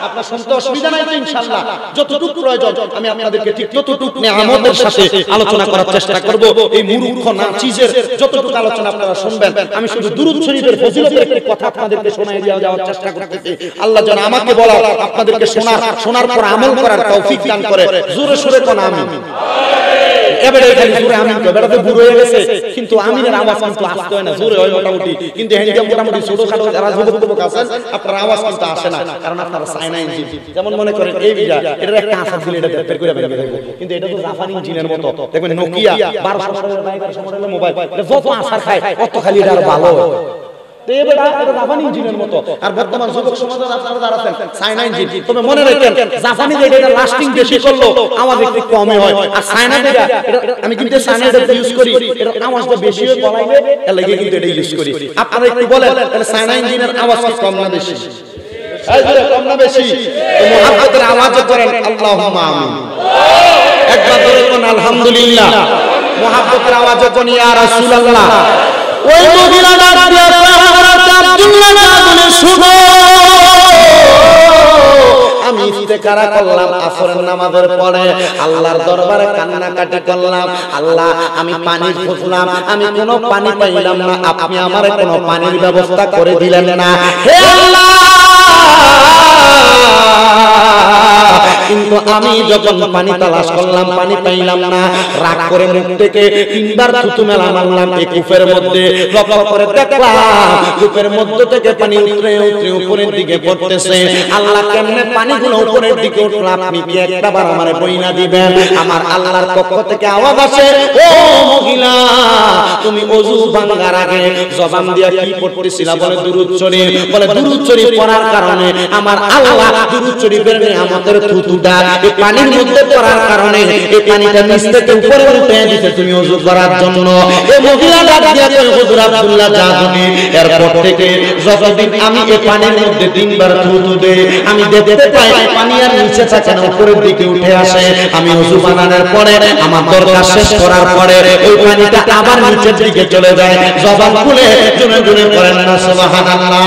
আপনার শুনতে অসুবিধা নাই তো ইনশাআল্লাহ? যতটুকু প্রয়োজন আমি আপনাদেরকে ঠিক ততটুকু নিয়ামতের সাথে আলোচনা করার চেষ্টা করব। এই মূর্খ না চিজের যতটুকু আলোচনা আপনারা শুনবেন, আমি শুধু দুরূদ শরীফের ফজিলতের একটি কথা আপনাদেরকে শোনায় দিয়ে যাওয়ার চেষ্টা করতেছি। আল্লাহ যেন আমাকে বলা আপনাদেরকে শোনার পর আমল করার তৌফিক দান করে। জোরে সোরে কোন আমিন। এবারে খালি জোরে আমিন কই, বেটা তো বুড়ো হয়ে গেছে, কিন্তু আমিনের আওয়াজ কিন্তু আসতে হয় না, জোরে হয় মোটামুটি। কিন্তু হ্যান্ডিয়া মোটামুটি ছোটখাটো যারা যুবক আছেন আপনার আওয়াজ কিন্তু আসে না, কারণ আপনারা চায়না ইঞ্জিন। যেমন মনে করেন এই বিজা, এটার একটা আসাদ দিলে এটা বের করে বের করে, কিন্তু এটা তো জাপানি ইঞ্জিনের মতো। দেখবেন নোকিয়া 1200 মডেলের মোবাইল, এটা যত আসার খায় অত খালি এটা ভালো হয়। জাপানি ইঞ্জিনের মতো। আর বর্তমান যুবক সমাজে আপনারা যারা আছেন চায়না ইঞ্জিন, তবে মনে রাখেন জাপানি যেটা লাস্টিং বেশি করলো আওয়াজ একটু কমে হয়, আর চায়না যেটা আমি কিন্তু চায়না এটা ইউজ করি, এর আওয়াজটা বেশি হয় গলাইলে, এর লাগি কিন্তু এটা ইউজ করি। আপনারা একটু বলেন তাহলে চায়না ইঞ্জিনের আওয়াজ কি কম না বেশি? এই যে কম না বেশি? তো মুহাব্বতের আওয়াজে করেন আল্লাহুম্মা আমিন। একবার ধরে কোন আলহামদুলিল্লাহ। মুহাব্বতের আওয়াজে কোন ইয়া রাসূলুল্লাহ। ওই মহিলা ডাক দিয়া আব্দুল্লাহ বলে শুনো, আমি ইস্তেখারা করলাম আসরের নামাজের পরে, আল্লাহর দরবারে কান্নাকাটি করলাম, আল্লাহ আমি পানি খুঁজলাম, আমি কোনো পানি পাইলাম না, আপনি আমারে কোনো পানির ব্যবস্থা করে দিলেন না। হে আল্লাহ, কিন্তু আমি যখন পানি তালাশ করলাম পানি পাইলাম না, রাগ করে মুখ থেকে 3 বার থুতু মেলা মারলাম এই কূপের মধ্যে। লক্ষ্য করে দেখলাম কূপের মধ্য থেকে পানি উতরে উতরে উপরের দিকে পড়তেছে। আল্লাহ কেমনে পানিগুলো উপরের দিকে উঠলো আপনি কি একটাবার আমারে বইনা দিবেন? আমার আল্লাহর পক্ষ থেকে আওয়াজ আসে, ও মহিলা তুমি ওযু ভাঙার আগে জবান দিয়া কি পড়তেছিলা? বলে দুরূদ শরীফ। বলে দুরূদ শরীফ পড়ার কারণে আমার আল্লাহ দুরূদ শরীফের নিয়ামতের থুতুটা এই পানির মধ্যে পড়ার কারণে এই পানিটা নিচ থেকে উপরে উঠে দিতে তুমি ওযু করার জন্য। এই মহিলা ডাক দিয়া কয়, হুজুর আব্দুল্লাহ জাদুনি, এরপর থেকে যতদিন আমি এই পানির মধ্যে 3 বার থুতু দেই আমি দেখতে পাই পানি আর নিচে থাকে না, উপরের দিকে উঠে আসে। আমি ওযু বানানোর পরে আমার দরকার শেষ করার পরে ওই পানিটা আবার নিচের দিকে চলে যায়। জবান খুলে জোরে জোরে পড়েন না সুবহানাল্লাহ।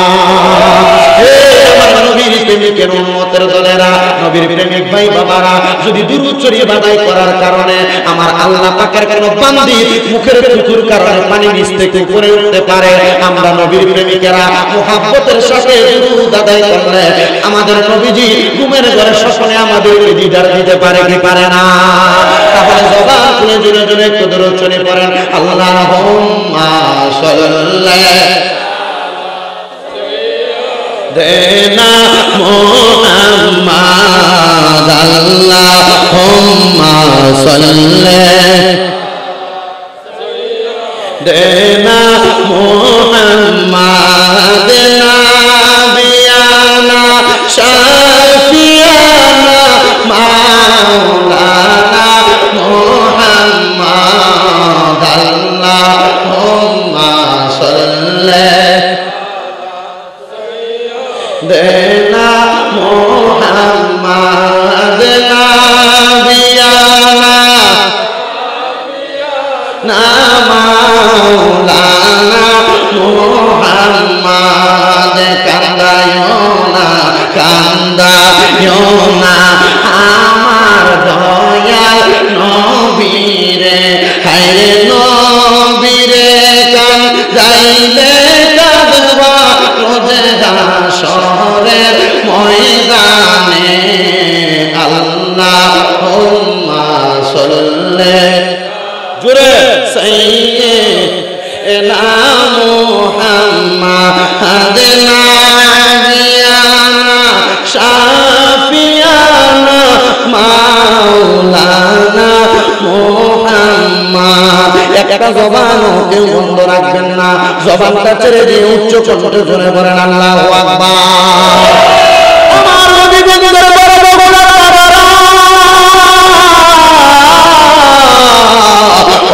হে আমার নবীর প্রেমিকের উম্মতের দলেরা, নবীর প্রেমিক ভাই বাবারা, যদি দুরূদ শরীফ আদায় করার কারণে আমার আল্লাহ পাকের কোন বান্দি মুখের থুতুর কারণে পানি নিচ থেকে উপরে উঠতে পারে, আমরা নবীর প্রেমিকেরা মুহাব্বতের সাথে দুরূদ আদায় করলে আমাদের নবীজি ঘুমের ঘরে স্বপ্নে আমাদেরকে দিদার দিতে পারে কি পারে না? তাহলে জবান খুলে জোরে জোরে একটু দুরূদ শরীফ পড়েন, আল্লাহুম্মা সাল্লি দেনা মুহাম্মাদ, আল্লাহুম্মা সাল্লি দেনা মুহাম্মাদ, নাবিয়ানা শাফিয়ানা মাওলানা মুহাম্মাদ, আল্লাহুম্মা সাল্লি দেনা মুহাম্মাদ, নাবিয়ানা মাওলানা মুহাম্মাদ। কান্দায়ো না আমার দয়াল নবীরে, হায়রে নবীরে কান্দাইলে কাঁদবা রোজে হাশরের ময়দানে, আল্লাহুম্মা সাল্লি জোরে সাইয়্যিদিনা মুহাম্মাদ, নাবিয়ানা শাফিয়ানা মাওলানা মুহাম্মাদ। একটা জবানও কেউ বন্ধ রাখবেন না, জবানটা ছেড়ে দিয়ে উচ্চ কণ্ঠে জোরে বলেন আল্লাহু আকবার। আমার নবী বন্ধুদের বড় বড় বাবারা,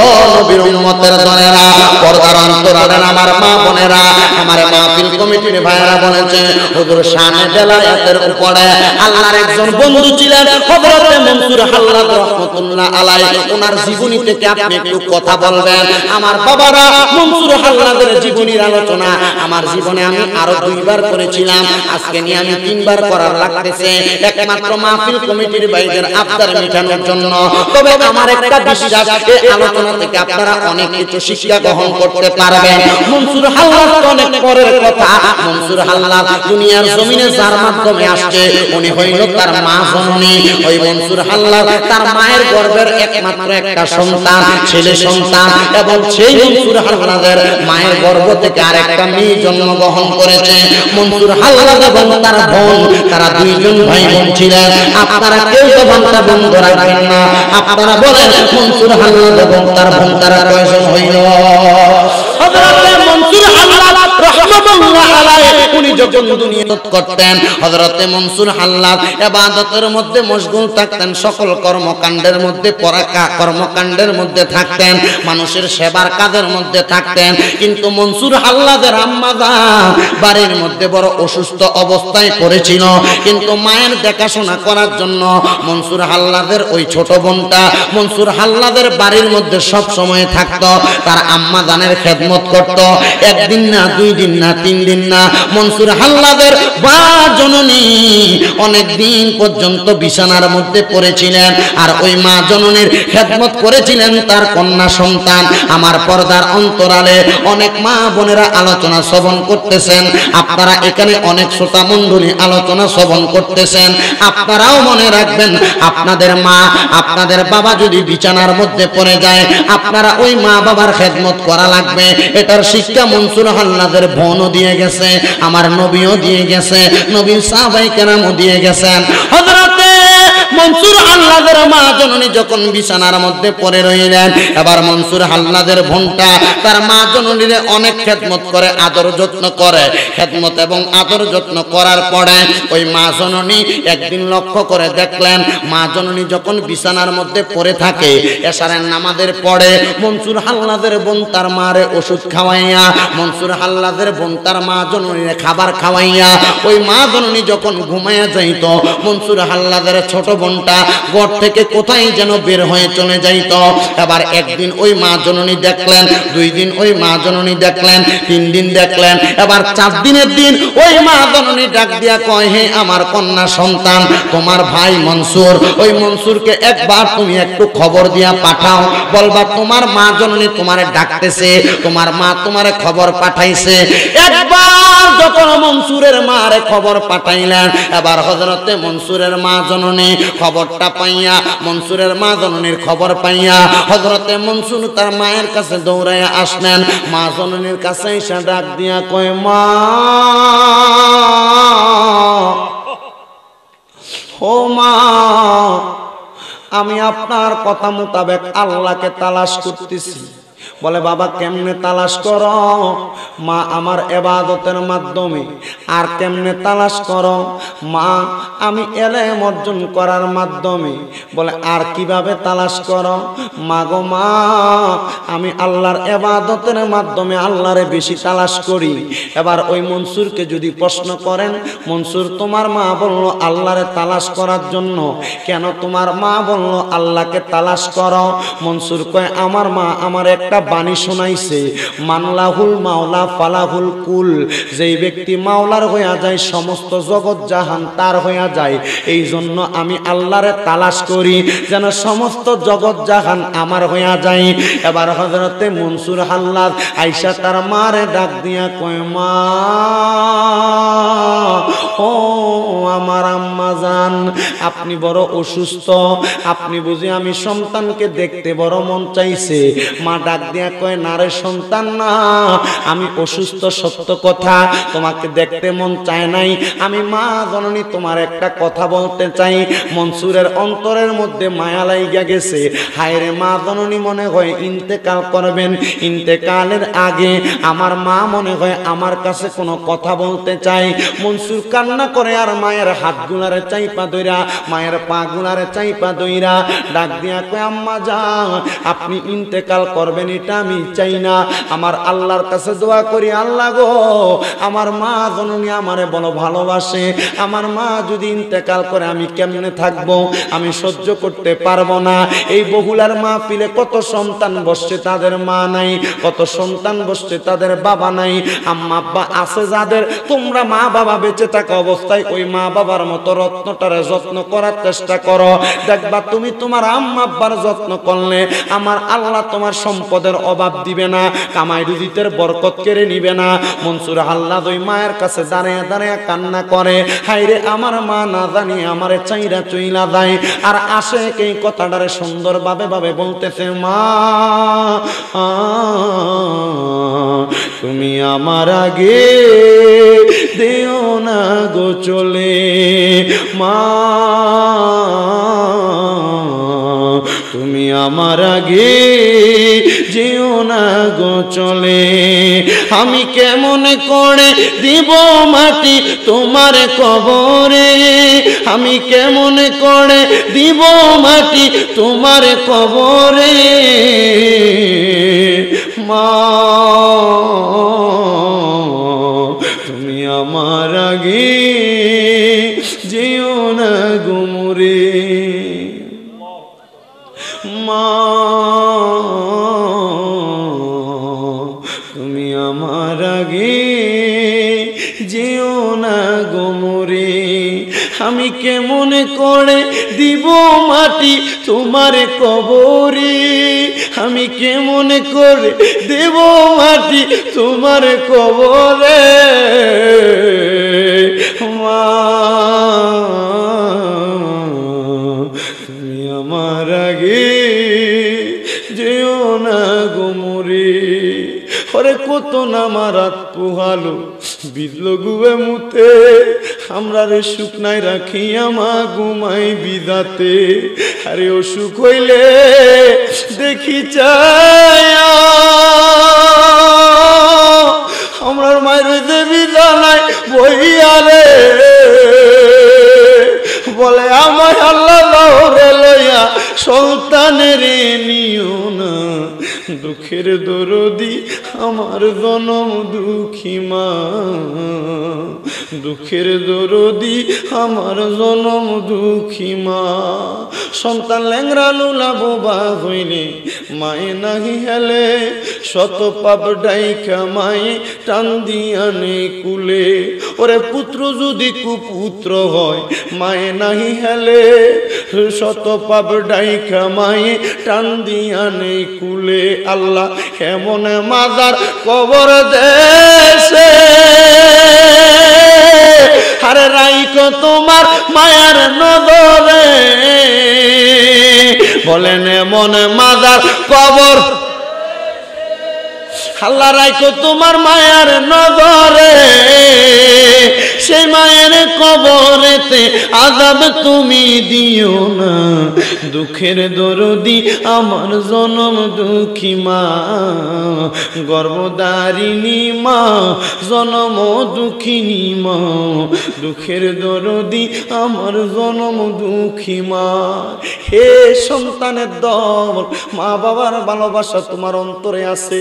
ও নবীর উম্মতের দলেরা, পর্দার অন্তরালে আমার মা বোনেরা, আমার মাহফিল কমিটির ভাইরা বলেছে হুজুর শানে বেলায়েতের উপরে আল্লাহর একজন বন্ধু ছিলেন হযরত মনসুর হাল্লাদ রাহমাতুল্লাহ আলাইহি, ওনার জীবনী থেকে আপনি একটু কথা বলবেন। আমার বাবারা, মনসুর হাল্লাদের জীবনীর আলোচনা আমার জীবনে আমি আরো 2 বার করেছিলাম, আজকে নিয়ে আমি 3 বার করার লাগতেছে, একমাত্র মাহফিল কমিটির ভাইদের আবদার মেটানোর জন্য। তবে আমার একটা বিশ্বাস, এই আলোচনা থেকে আপনারা অনেক কিছু শিক্ষা গ্রহণ করতে পারবেন। মনসুর হাল্লাদ অনেক পরের কথা। মনসুর হাল্লাদ দুনিয়ার জমিনে যার মাধ্যমে আসছে উনি হইল তার মা জননী। ওই মনসুর হাল্লাদ তার মায়ের গর্ভের একমাত্র একটা সন্তান, ছেলে সন্তান, এবং সেই মনসুর হাল্লাদের মায়ের গর্ভ থেকে আরেকটা মেয়ে জন্মগ্রহণ করেছে। মনসুর হাল্লাদ এবং তার বোন, তারা 2 জন ভাই বোন ছিলেন। আপনারা কেউ তো বাংলা বন্ধ রাখবেন না, আপনারা বলেন মনসুর হাল্লাদ এবং তার বোন তারা কয়জন হইল? হযরত মনসুর হাল্লাদ রাহমাতুল্লাহ আলাইহি উনি যখন দুনিয়া করতেন, হযরত মনসুর হাল্লাদ ইবাদতের মধ্যে মশগুল থাকতেন, সকল কর্মকাণ্ডের মধ্যে কর্মকাণ্ডের মধ্যে থাকতেন, মানুষের সেবার কাজের মধ্যে থাকতেন। কিন্তু মনসুর হাল্লাদের আম্মা জান বাড়ির মধ্যে বড় অসুস্থ অবস্থায় পড়েছিল, কিন্তু মায়ের দেখাশোনা করার জন্য মনসুর হাল্লাদের ওই ছোট বোনটা মনসুর হাল্লাদের বাড়ির মধ্যে সব সময় থাকতো, তার আম্মা জানের খেদমত করত। একদিন না, 2 দিন না, 3 দিন না, মনসুর হাল্লাদের মা জননী অনেক দিন পর্যন্ত বিছানার মধ্যে পড়েছিলেন, আর ওই মা জননীর খেদমত করেছিলেন তার কন্যা সন্তান। আমার পর্দার অন্তরালে অনেক মা বোনেরা আলোচনা শ্রবণ করতেছেন, আপনারা এখানে অনেক শ্রোতা মণ্ডলী আলোচনা শ্রবণ করতেছেন। আপনারাও মনে রাখবেন, আপনাদের মা, আপনাদের বাবা যদি বিছানার মধ্যে পড়ে যায়, আপনারা ওই মা বাবার খেদমত করা লাগবে। এটার শিক্ষা মনসুর হাল্লাদের বোনও দিয়ে গেছে, আমার নবীও দিয়ে গেছে, নবীর সাহাবায়ে কেরামও দিয়ে গেছেন। হযরতে মনসুর হাল্লাদের মা জননী যখন বিছানার মধ্যে পড়ে রইলেন, এবার মনসুর হাল্লাদের বোনটা তার মা জননীর অনেক খেদমত করে, আদর যত্ন করে। খেদমত এবং আদর যত্ন করার পরে ওই মা জননী একদিন লক্ষ্য করে দেখলেন, মা জননী যখন বিছানার মধ্যে পড়ে থাকে, এশারের নামাজের পরে মনসুর হাল্লাদের বোন তার মারে ওষুধ খাওয়াইয়া, মনসুর হাল্লাদের বোন তার মা জননীর খাবার খাওয়াইয়া, ওই মা জননী যখন ঘুমাইয়া যাইত, মনসুর হাল্লাদের ছোট বোনটা ঘর থেকে কোথায় যেন বের হয়ে চলে যাইত। এবার একদিন ওই মা জননী দেখলেন, 2 দিন ওই মা জননী দেখলেন, 3 দিন দেখলেন, এবার 4 দিনের দিন ওই মা জননী ডাক দিয়া কয়, হে আমার কন্যা সন্তান, তোমার ভাই মনসুর, ওই মনসুরকে একবার তুমি একটু খবর দিয়া পাঠাও, বলবা তোমার মা জননী তোমারে ডাকতেছে, তোমার মা তোমারে খবর পাঠাইছে। একবার যখন মনসুরের মারে খবর পাঠাইলেন, এবার হযরতে মনসুরের মা জননী খবরটা পাইয়া, মনসুরের মা জননীর খবর পাইয়া হযরতে মনসুর তার মায়ের কাছে দৌড়াইয়া আসলেন। মা জননীর কাছে এসে ডাক দিয়া কয়, মা, ও মা, আমি আপনার কথা মোতাবেক আল্লাহকে তালাশ করতেছি। বলে, বাবা কেমনে তালাশ করো? মা, আমার ইবাদতের মাধ্যমে। আর কেমনে তালাশ করো? মা, আমি ইলম অর্জন করার মাধ্যমে। বলে, আর কিভাবে তালাশ করো? মা গো মা, আমি আল্লাহর ইবাদতের মাধ্যমে আল্লাহরে বেশি তালাশ করি। এবার ওই মনসুরকে যদি প্রশ্ন করেন, মনসুর তোমার মা বলল আল্লাহরে তালাশ করার জন্য, কেন তোমার মা বলল আল্লাহকে তালাশ করো? মনসুর কয়, আমার মা আমার একটা বাণী শোনাইছে, মানলাহুল মাওলা ফালাহুল কুল, যেই ব্যক্তি মাওলার হইয়া যায় সমস্ত জগৎ জাহান তার হইয়া যায়। এই জন্য আমি আল্লাহরে তালাশ করি যেন সমস্ত জগৎ জাহান আমার হইয়া যায়। এবার হযরতে মনসুর হাল্লাদ আয়েশা তার মারে ডাক দিয়া কয়, মা, ও আমার আম্মা জান, আপনি বড় অসুস্থ, আপনি বুঝি আমি সন্তানকে দেখতে বড় মন চাইছে। মা ডাক দিয়া কয়, না রে সন্তান, না, আমি অসুস্থ সত্য কথা, তোমাকে দেখতে মন চায় নাই। আমি মা জননী তোমার একটা কথা বলতে চাই। মনসুরের অন্তরের মধ্যে মায়া লাইগা গেছে। হায় রে, মা জননী মনে হয় ইন্তেকাল করবেন, ইন্তেকালের আগে আমার মা মনে হয় আমার কাছে কোনো কথা বলতে চাই। মনসুর কান্না করে আর মায়ের হাত গুলারে চাইপা দইরা মায়ের পা গুলারে চাইপা দইরা ডাক দিয়া কয় আম্মা যান আপনি ইন্তেকাল করবেন এটা আমি চাই না, আমার আল্লাহর কাছে দোয়া করি আল্লাহ গো আমার মা জননী আমারে বলো ভালোবাসে, আমার মা যদি ইন্তেকাল করে আমি কেমনে থাকবো, আমি সহ্য করতে পারবো না। এই বহুলার মাহফিলে কত সন্তান বসছে তাদের মা নাই, কত সন্তান বসছে তাদের বাবা নাই, আম্মা আব্বা আছে যাদের, তোমরা মা বাবা বেঁচে থাকা অবস্থায় ওই মা বাবার মতো রত্নটারে যত্ন করার চেষ্টা করো। দেখবা তুমি তোমার আম্মা আব্বার যত্ন করলে আমার আল্লাহ তোমার সম্পদের অভাব দিবে না, কামাই রুজিতের বরকত কেড়ে নিবে না। মনসুর আল্লাহ ওই মায়ের কাছে দাঁড়িয়ে দাঁড়িয়ে কান্না করে, হায়রে আমার মা না জানি আমারে চাইরা চইলা যায়। আর আসে এই কথাটারে সুন্দর ভাবে ভাবে বলতেছে, মা তুমি আমার আগে দিও না গো চলে, মা তুমি আমার আগে যেও না গো চলে, আমি কেমন করে দিব মাটি তোমার কবরে, আমি কেমন করে দিব মাটি তোমার কবরে, মা তুমি আমার আগে যেও না গো মরে, মা তুমি আমার আগে যেও না গো মরে, আমি কেমন করে দিব মাটি তোমার কবরে, আমি কেমন করে দেব মাটি তোমার কবরে, মা তুমি আমার আগে যেও না গো মরে। ওরে কত না মারাত পোহালো বিদলো গুয়ে মুতে, আমরা রে শুকনাই রাখিয়া মা ঘুমাই বিদাতে, আরে অসুখ হইলে দেখি চাই আমরার মায়ের দেবী জানাই বইয়া রে, বলে আমায় আল্লাহ লহরে লইয়া সন্তানের নিও না, দুঃখের দরদি আমার জনম দুঃখী মা, দুঃখের দরদি আমার জনম দুঃখী মা। সন্তান ল্যাংরা লুলা বোবা হইলে মায়ে নাহি হেলে, শত পাপ ডাইকা মায়ে টান দিয়ানে কুলে, ওরে পুত্র যদি কুপুত্র হয় মায়ে নাহি হেলে, শত পাপ ডাইকা মায়ে টান দিয়ানে কুলে। আল্লাহ এমন মাজার কবর দেশে, আরে রাইকো তোমার মায়ার নজরে, বলেন এমন মাজার কবর আল্লাহ রাইকো তোমার মায়ার নজরে, সেই মায়ের কবরেতে আযাব তুমি দিও না, দুঃখের দরদি আমার জনম দুঃখী মা, গর্ভধারিণী মা জনম দুঃখিনী মা, দুঃখের দরদি আমার জনম দুঃখী মা। হে সন্তানের দল, মা বাবার ভালোবাসা তোমার অন্তরে আছে।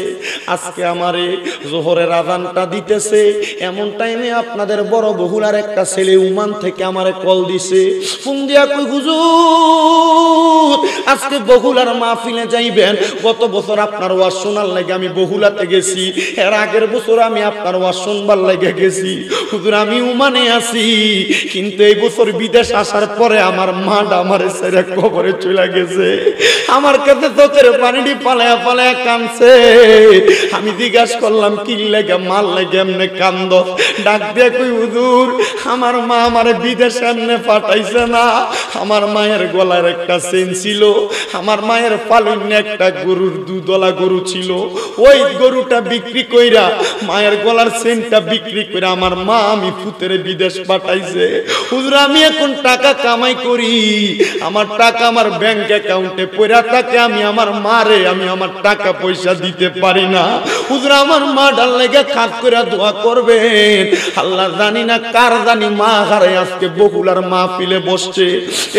আজকে আমারে জোহরের আযানটা দিতেছে, এমন টাইমে আপনাদের বড় বহুলার একটা ছেলে ওমান থেকে আমারে কল দিছে, ফোন দিয়া কই হুজুর আজকে বহুলার মাহফিলে যাইবেন, গত বছর আপনার ওয়াজ শোনার লাগে আমি বহুলাতে গেছি, এর আগের বছর আমি আপনার ওয়াজ শুনবার লাগে গেছি, হুজুর আমি ওমানে আছি, কিন্তু এই বছর বিদেশ আসার পরে আমার মাটা আমারে ছেড়ে কবরে চলে গেছে, আমার কাছে চোখের পানিটি পালায়া পালায়া কাঁদছে। আমি জিজ্ঞাসা করলাম কি লাগে, মাল লাগে এমনি কান্দ, ডাক দিয়ে কই হুজুর আমার আমার মা আমার বিদেশে এমনি পাঠাইছে না, আমার মায়ের গলার একটা চেন ছিল, আমার মায়ের পালনে একটা গরুর দুধওয়ালা গরু ছিল, ওই গরুটা বিক্রি কইরা মায়ের গলার চেনটা বিক্রি করে আমার মা আমি ফুতেরে বিদেশ পাঠাইছে। হুজুর আমি এখন টাকা কামাই করি, আমার টাকা আমার ব্যাংক অ্যাকাউন্টে পড়া থাকে, আমি আমার মারে আমি আমার টাকা পয়সা দিতে পারি না। হুজুর আমার মা ডাল লেগে খাত করে দোয়া করবেন। আল্লাহ জানি না কার জানি মা হারে আজকে বকুলার মাহফিলে বসছে।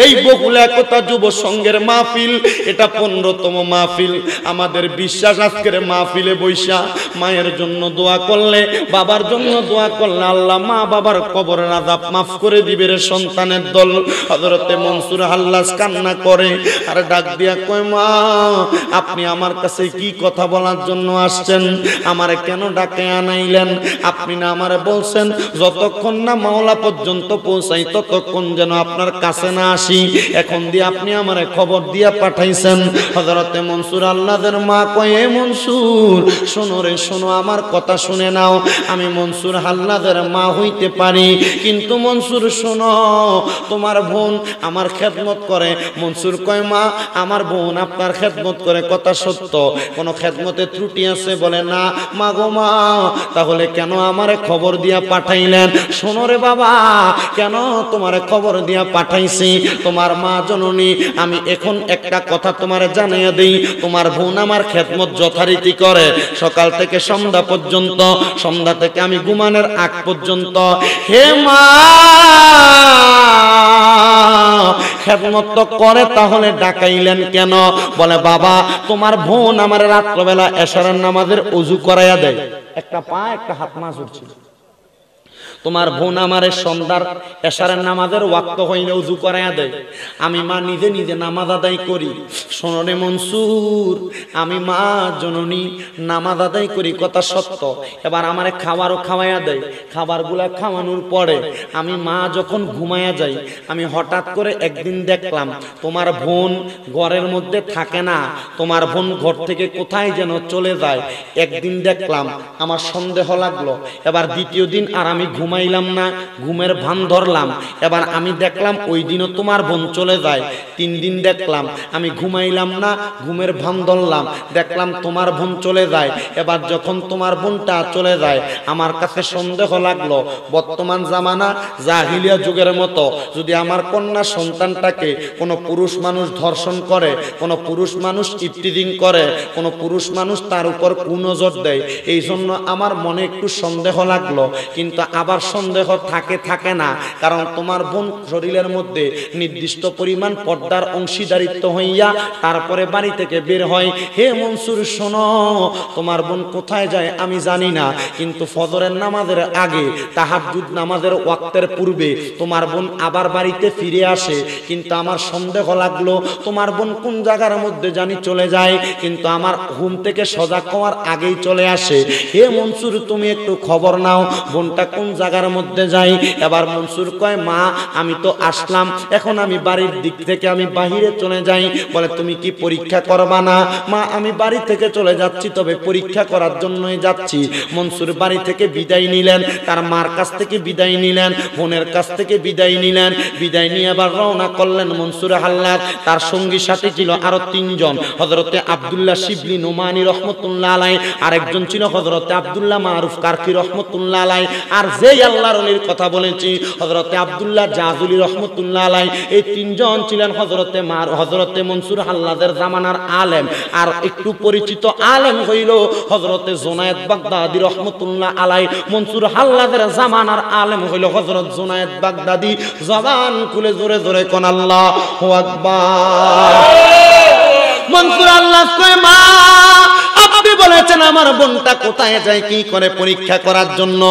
এই বকুল একতা যুব সংঘের মাহফিল, এটা 15তম মাহফিল। আমাদের বিশ্বাস আজকের মাহফিলে বৈশা মায়ের জন্য দোয়া করলে, বাবার জন্য দোয়া করলে আল্লাহ মা বাবার কবরের আযাব মাফ করে দিবে রে সন্তানের দল। হযরতে মনসুর হাল্লাজ কান্না করে আর ডাক দিয়া কয়, মা আপনি আমার কাছে কি কথা বলার জন্য আসছেন? আমারে কেন ডাকে আনাইলেন? আপনি না আমারে বলছেন যতক্ষণ না মাওলা পর্যন্ত পৌঁছাই ততক্ষণ যেন আপনার কাছে না আসি। এখন দিয়ে আপনি আমারে খবর দিয়া পাঠাইছেন। হযরতে মনসুর আল্লাহদের মা কয়, এ মনসুর শোনো রে শোনো, আমার কথা শুনে নাও। আমি মনসুর হাল্লাদের মা হইতে পারি, কিন্তু মনসুর শোনো, তোমার বোন আমার খেদমত করে। মনসুর কয়, মা আমার বোন আপনার খেদমত করে, কথা সত্য, কোনো খেদমতে ত্রুটি আছে? বলে না। মা গো মা, তাহলে কেন আমারে খবর দিয়া পাঠাইলেন? শোনো রে বাবা, কেন তোমারে খবর দিয়া পাঠাইছি? তোমার মা জননী, আমি এখন একটা কথা তোমারে জানাইয়া দেই, তোমার বোন আমার খেদমত যথারীতি করে, সকাল থেকে সন্ধ্যা পর্যন্ত, সন্ধ্যা থেকে আমি ঘুমানোর আগ পর্যন্ত। হে মা, খেদমত তো করে, তাহলে ডাকাইলেন কেন? বলে বাবা, তোমার বোন আমার রাত্রবেলা এশারের নামাজের ওযু করাইয়া দেয়, একটা পা একটা হাত মাসুর ছিল। তোমার বোন আমারে সন্ধ্যার এশারের নামাজের ওয়াক্ত হইলে ওযু করাইয়া দেয়, আমি মা নিজে নিজে নামাজ আদায় করি। শোনো রে মনসুর, আমি মা জননী নামাজ আদায় করি, কথা সত্য। এবার আমারে খাবারও খাওয়াইয়া দেয়, খাবারগুলা খাওয়ানোর পরে আমি মা যখন ঘুমাইয়া যাই, আমি হঠাৎ করে একদিন দেখলাম তোমার বোন ঘরের মধ্যে থাকে না, তোমার বোন ঘর থেকে কোথায় যেন চলে যায়। একদিন দেখলাম, আমার সন্দেহ লাগলো। এবার দ্বিতীয় দিন আর আমি ঘুমাইলাম না, ঘুমের ভান ধরলাম। এবার আমি দেখলাম ওই দিনও তোমার বোন চলে যায়। 3 দিন দেখলাম, আমি ঘুমাইলাম না, ঘুমের ভান ধরলাম, দেখলাম তোমার বোন চলে যায়। এবার যখন তোমার বোনটা চলে যায়, আমার কাছে সন্দেহ লাগলো, বর্তমান জামানা জাহিলিয়া যুগের মতো যদি আমার কন্যা সন্তানটাকে কোনো পুরুষ মানুষ ধর্ষণ করে, কোনো পুরুষ মানুষ ইফতিজিং করে, কোনো পুরুষ মানুষ তার উপর কুনজর দেয়, এই জন্য আমার মনে একটু সন্দেহ লাগলো। কিন্তু আবার সন্দেহ থাকে না, কারণ তোমার বোন শরীরের মধ্যে নির্দিষ্ট পরিমাণ পর্দার অংশীদারিত্ব হইয়া তারপরে বাড়ি থেকে বের হয়। হে মনসুর শোনো, তোমার বোন কোথায় যায় আমি জানি না, কিন্তু ফজরের নামাজের আগে, তাহাজ্জুদ নামাজের ওয়াক্তের পূর্বে তোমার বোন আবার বাড়িতে ফিরে আসে। কিন্তু আমার সন্দেহ লাগলো তোমার বোন কোন জায়গার মধ্যে জানি চলে যায়, কিন্তু আমার ঘুম থেকে সজাগ হওয়ার আগেই চলে আসে। হে মনসুর তুমি একটু খবর নাও, বোনটা কোন জায়গার মধ্যে যাই। এবার মনসুর কয়, মা আমি তো আসলাম, এখন আমি বাড়ির দিক থেকে আমি বাহিরে চলে যাই। বলে তুমি কি পরীক্ষা করবা না? মা আমি বাড়ি থেকে চলে যাচ্ছি, তবে পরীক্ষা করার জন্যই যাচ্ছি। মনসুর বাড়ি থেকে বিদায় নিলেন, তার মার কাছ থেকে বিদায় নিলেন, বোনের কাছ থেকে বিদায় নিলেন। বিদায় নিয়ে আবার রওনা করলেন মনসুর হাল্লাদ। তার সঙ্গী সাথী ছিল আরো 3 জন, হযরতে আব্দুল্লাহ শিবলি নোমানি রহমতুল্লাহ আলাইহি, আরেকজন ছিল হযরতে আব্দুল্লাহ মারুফ কারকি রহমতুল্লাহ আলাইহি, আর যেই আল্লাহর ওলির কথা বলেছি হযরতে আব্দুল্লাহ জাজুলি রহমতুল্লাহ আলাইহি। এই 3 জন ছিলেন হযরতে মনসুর হাল্লাদের জামানার আলেম। আর একটু পরিচিত আলেম হইল হযরতে জুনায়েদ বাগদাদি রহমতুল্লাহ আলাইহি। মনসুর হাল্লাদের জামানার আলেম হইল হযরত জুনায়েদ বাগদাদি। জবান খুলে জোরে জোরে কোন আল্লাহু আকবার। মনসুর আল্লাহ কয়, মা আপনি বলেছেন আমার বোনটা কোথায় যায় কি করে পরীক্ষা করার জন্য,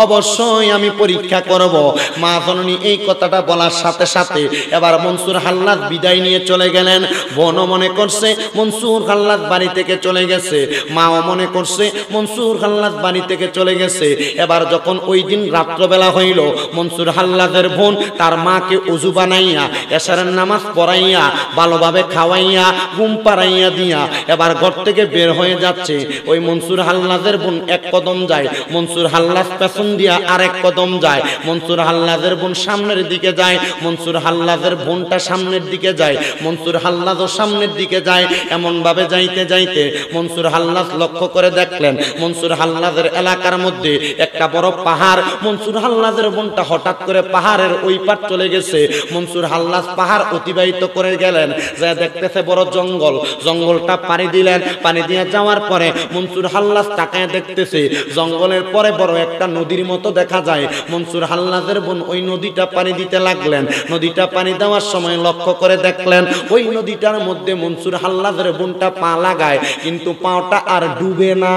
অবশ্যই আমি পরীক্ষা করব। মা জননী এই কথাটা বলার সাথে সাথে এবার মনসুর হাল্লাদ বিদায় নিয়ে চলে গেলেন। বোনও মনে করছে মনসুর হাল্লাদ বাড়ি থেকে চলে গেছে, মাও মনে করছে মনসুর হাল্লাদ বাড়ি থেকে চলে গেছে। এবার যখন ওই দিন রাত্রবেলা হইল, মনসুর হাল্লাদের বোন তার মাকে ওযু বানাইয়া এশারের নামাজ পড়াইয়া ভালোভাবে খাওয়াইয়া ঘুম পাড়াইয়া দিয়া এবার ঘর থেকে বের হয়ে যাচ্ছে। ওই মনসুর হাল্লাজের বোন এক কদম যায়, মনসুর হাল্লাজ পেছন দিয়া আরেক কদম যায়, মনসুর হাল্লাজের বোন সামনের দিকে যায়, মনসুর হাল্লাজের বোনটা সামনের দিকে যায়, মনসুর হাল্লাজও সামনের দিকে যায়। এমন ভাবে যাইতে যাইতে মনসুর হাল্লাজ লক্ষ্য করে দেখলেন মনসুর হাল্লাজের এলাকার মধ্যে একটা বড় পাহাড়। মনসুর হাল্লাজের বোনটা হঠাৎ করে পাহাড়ের ওই পার চলে গেছে। মনসুর হাল্লাজ পাহাড় অতিবাহিত করে গেলেন, যা দেখতেছে বড় জঙ্গল, জঙ্গলটা পাড়ি দিলেন। পানি দিয়ে যাওয়ার পরে মনসুর হাল্লাজ তাকায় দেখতেছে জঙ্গলের পরে বড় একটা নদীর মতো দেখা যায়। মনসুর হাল্লাজের বোন ওই নদীটা পানি দিতে লাগলেন। নদীটা পানি দেওয়ার সময় লক্ষ্য করে দেখলেন ওই নদীটার মধ্যে মনসুর হাল্লাজের বোনটা পা লাগায়, কিন্তু পাওটা আর ডুবে না,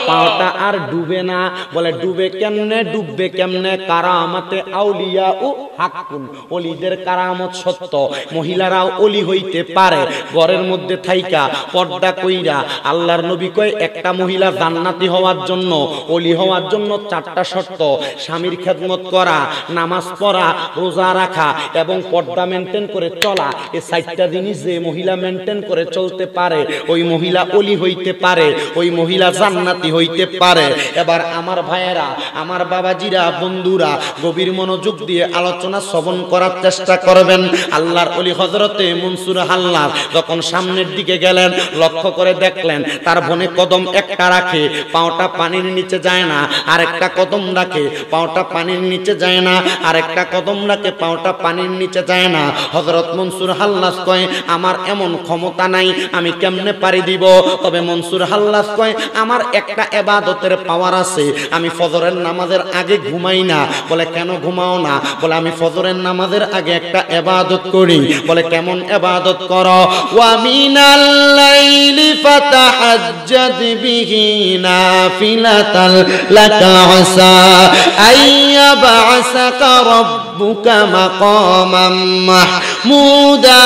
পাওটা আর ডুবে না। বলে ডুবে কেমনে, ডুববে কেমনে? কারামাতে আউলিয়া ও হাক্কুন, ওলিদের কারামত সত্য। মহিলারাও ওলি হইতে পারে ঘরের মধ্যে থাইকা পর্দা কইরা। আল্লাহর নবী কয় একটা মহিলা জান্নাতি হওয়ার জন্য, ওলি হওয়ার জন্য 4টা শর্ত: স্বামীর খেদমত করা, নামাজ পড়া, রোজা রাখা এবং পর্দা মেনটেন করে চলা। এই 4টা জিনিস যে মহিলা মেনটেন করে চলতে পারে ওই মহিলা ওলি হইতে পারে, ওই মহিলা জান্নাতি হইতে পারে। এবার আমার ভাইয়েরা, আমার বাবাজিরা, বন্ধুরা গভীর মনোযোগ দিয়ে আলোচনা শ্রবণ করার চেষ্টা করবেন। আল্লাহর ওলি হযরতে মনসুর হাল্লাজ যখন সামনের দিকে গেলেন লক্ষ্য করে দেখলেন তার বোনে কদম একটা রাখে, পাওটা পানির নিচে যায় না, আরেকটা কদম রাখে, পাওটা পানির নিচে যায় না, আরেকটা কদম রাখে, পাওটা পানির নিচে যায় না। হযরত মনসুর হাল্লাজ কয় আমার এমন ক্ষমতা নাই, আমি কেমনে পারি দিব? তবে মনসুর হাল্লাজ কয় আমার একটা ইবাদতের পাওয়ার আছে, আমি ফজরের নামাজের আগে ঘুমাই না। বলে কেন ঘুমাও না? বলে আমি ফজরের নামাজের আগে একটা ইবাদত করি। বলে কেমন ইবাদত করো? ওয়া মিনাল লাইলি ফাতাহাজ্জাদ বিহি নাফিলাতাল লাকা আসা আইয়াবআসাকা রাব্বুকা মাকামান মাহমুদা।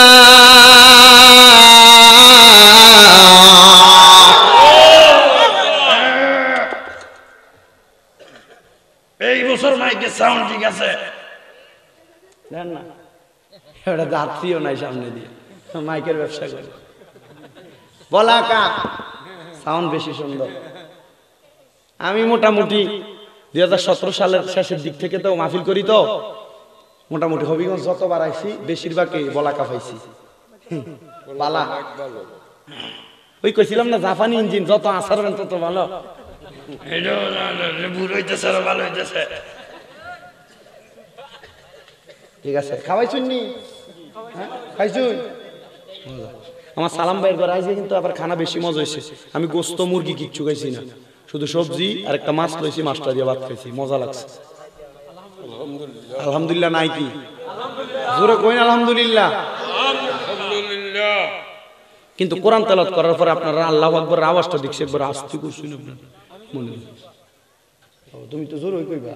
এই বছর মাইকের সাউন্ড ঠিক আছে? দেন না, এটা যাত্রীও নাই সামনে দিয়ে, মাইকের ব্যবসা করে। বলা কা সাউন্ড বেশি সুন্দর। আমি মোটামুটি 2017 সালের শেষের দিক থেকে তো মাহফিল করি, তো মোটামুটি হবিগঞ্জ যতবার আইছি বেশিরভাগই বলাকা পাইছি। বালা ওই কইছিলাম না জাপানি ইঞ্জিন, যত আসারবেন তত ভালো। ঠিক আছে, খাওয়াইছুন নি? খাইছুন? আমার সালাম ভাইয়ের ঘরে আইছে, কিন্তু আবার খানা বেশি মজা হয়েছে। আমি গোস্ত মুরগি কিচ্ছু খাইছি না, শুধু সবজি আর একটা মাছ লইছি, মাছটা দিয়ে ভাত খাইছি, মজা লাগছে। আলহামদুলিল্লাহ নাই কি? জোরে কইন আলহামদুলিল্লাহ। কিন্তু কোরআন তেলাওয়াত করার পরে আপনারা আল্লাহু আকবার আওয়াজটা দেখছি একবার আস্তে করছেন আপনারা মনে। তুমি তো জোরে কইবা।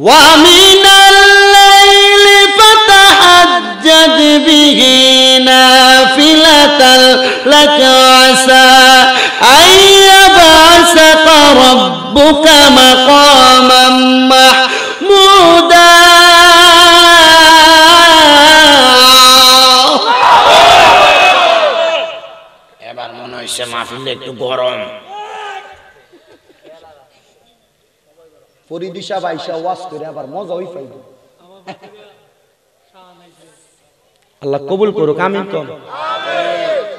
ওয়া মিনাল লাইলি ফাতাহাজ্জাদ বিহি নাফিলাতাল লাকা আসা আইয়াবআসাকা রাব্বুকা মাকামান মাহমুদা। এবার মনে হইছে মাহফিল একটু গরম। পরিদিশা বাইশা ওয়াজ করে আবার মজা হই পাইব। আল্লাহ কবুল করুক, আমিন কম।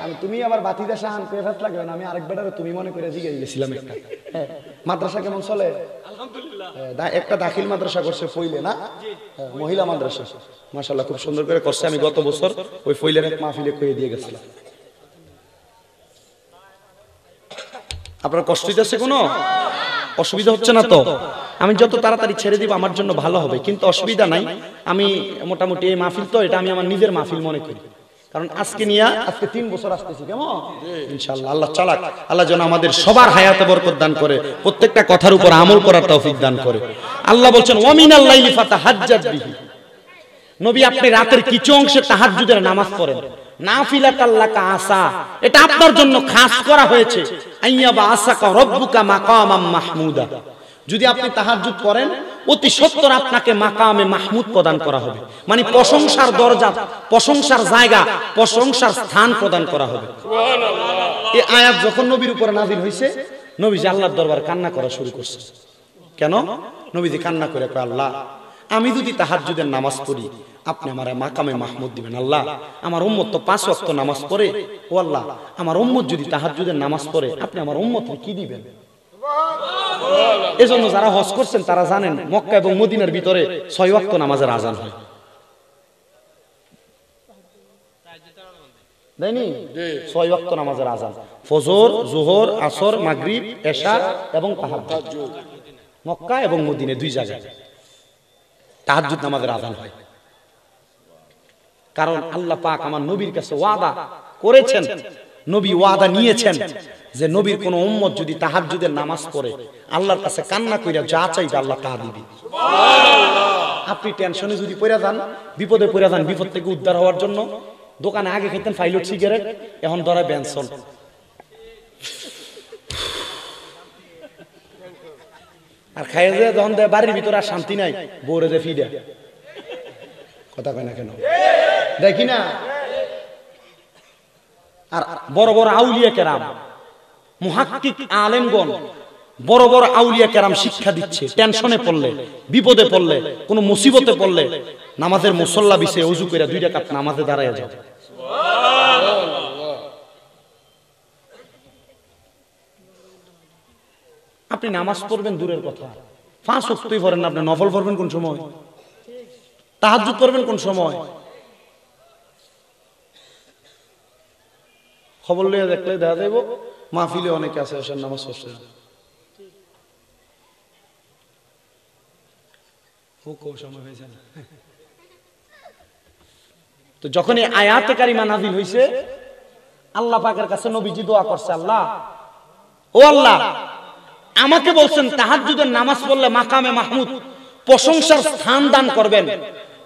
আমি তুমি আবার বাতিদা শাহান পেয়ে ফেস লাগবে না। আমি আরেক বেটারে তুমি মনে করে জিজ্ঞেস গেছিলাম একটা। মাদ্রাসা কেমন চলে? আলহামদুলিল্লাহ। একটা দাখিল মাদ্রাসা করছে ফইলে, না মহিলা মাদ্রাসা, মাশাআল্লাহ খুব সুন্দর করে করছে। আমি গত বছর ওই ফইলের এক মাহফিলে কইয়ে দিয়ে গেছিলাম। আপনার কষ্ট হইতেছে? কোনো অসুবিধা হচ্ছে না তো? আমি যত তাড়াতাড়ি ছেড়ে দিব আমার জন্য ভালো হবে, কিন্তু অসুবিধা নাই। আমি মোটামুটি এই মাহফিল তো এটা আমি আমার নিজের মাহফিল মনে করি, কারণ আজকে 3 বছর আসতেছি। কেমন? ইনশাআল্লাহ আল্লাহ চালাক, আল্লাহ যেন আমাদের সবার হায়াতে বরকত দান করে, প্রত্যেকটা কথার উপর আমল করার তৌফিক দান করে। আল্লাহ বলছেন ওয়া মিনাল লাইলি ফাতাহাজ্জাদ বিহি। নবী আপনি রাতের কিছু অংশে তাহাজ্জুদের নামাজ পড়েন, নাফিলাতাল লাকা আসা, এটা আপনার জন্য খাস করা হয়েছে। আইয়াবা আসাকা রাব্বুকা মাকামাম মাহমুদা। যদি আপনি তাহাজ্জুদ করেন অতি সত্বর আপনাকে মাকামে মাহমুদ প্রদান করা হবে, মানে প্রশংসার দরজা, প্রশংসার জায়গা, প্রশংসার স্থান প্রদান করা হবে। এই আয়াত যখন নবীর উপরে নাযিল হয়েছে, নবীজি আল্লাহর দরবারে কান্না করা শুরু করছে। কেন? নবীজি কান্না করে কয়, আল্লাহ আমি যদি তাহাজ্জুদের নামাজ পড়ি আপনি আমার মাকামে মাহমুদ দিবেন। আল্লাহ আমার উম্মত তো 5 ওয়াক্ত নামাজ পড়ে, ও আল্লাহ আমার উম্মত যদি তাহাজ্জুদের নামাজ পড়ে আপনি আমার উম্মতকে কি দিবেন? এজন্য যারা হজ করছেন তারা জানেন মক্কা এবং মদিনার ভিতরে 6 ওয়াক্ত নামাজের আযান হয়, তাইনি? 6 ওয়াক্ত নামাজের আযান, ফজর, যোহর, আসর, মাগরিব, এশা এবং তাহাজ্জুদ। মক্কা এবং মদিনা 2 জায়গায় তাহাজ্জুদ নামাজের আযান হয়। কারণ আল্লাহ পাক আমার নবীর কাছে ওয়াদা করেছেন, নবী ওয়াদা নিয়েছেন যে নবীর কোন উম্মত যদি তাহাজ্জুদের নামাজ পড়ে আল্লাহর কাছে কান্না কইরা যা চাইবে আল্লাহ তা দিবে। আপনি টেনশনে যদি পড়ে যান, বিপদে পড়ে যান, বিপদ থেকে উদ্ধার হওয়ার জন্য দোকানে আগে খেতেন ফাইলট সিগারেট, এখন ধরে বেনসন, আর খাইয়ে যায় যখন দেয় বাড়ির ভিতরে আর শান্তি নাই, বউরে যে ফিডা কথা কয় না কেন, দেখি না? আর বড় বড় আউলিয়া কেরাম, মুহাক্কিক আলেমগণ, বড় বড় আউলিয়া কেরাম শিক্ষা দিচ্ছে, টেনশনে পড়লে, বিপদে পড়লে, কোন মুসিবতে পড়লে নামাজের মুসল্লা বিছে ওযু কইরা 2 রাকাত নামাজে দাঁড়ায় যাও। আপনি নামাজ পড়বেন দূরের কথা, 5 ওয়াক্তই পড়েন না, আপনি নফল পড়বেন কোন সময়? তাহাজ্জুদ পড়বেন কোন সময়? খবর লইয়া দেখলে দেখা যাইব মাহফিলে অনেকে আছে এসে নামাজ পড়ছে। তো যখন এই আয়াতে কারিমা নাযিল হইছে, আল্লাহ পাকের কাছে নবীজি দোয়া করছে, আল্লাহ ও আল্লাহ আমাকে বলছেন তাহাজ্জুদের নামাজ পড়লে মাকামে মাহমুদ প্রশংসার স্থান দান করবেন,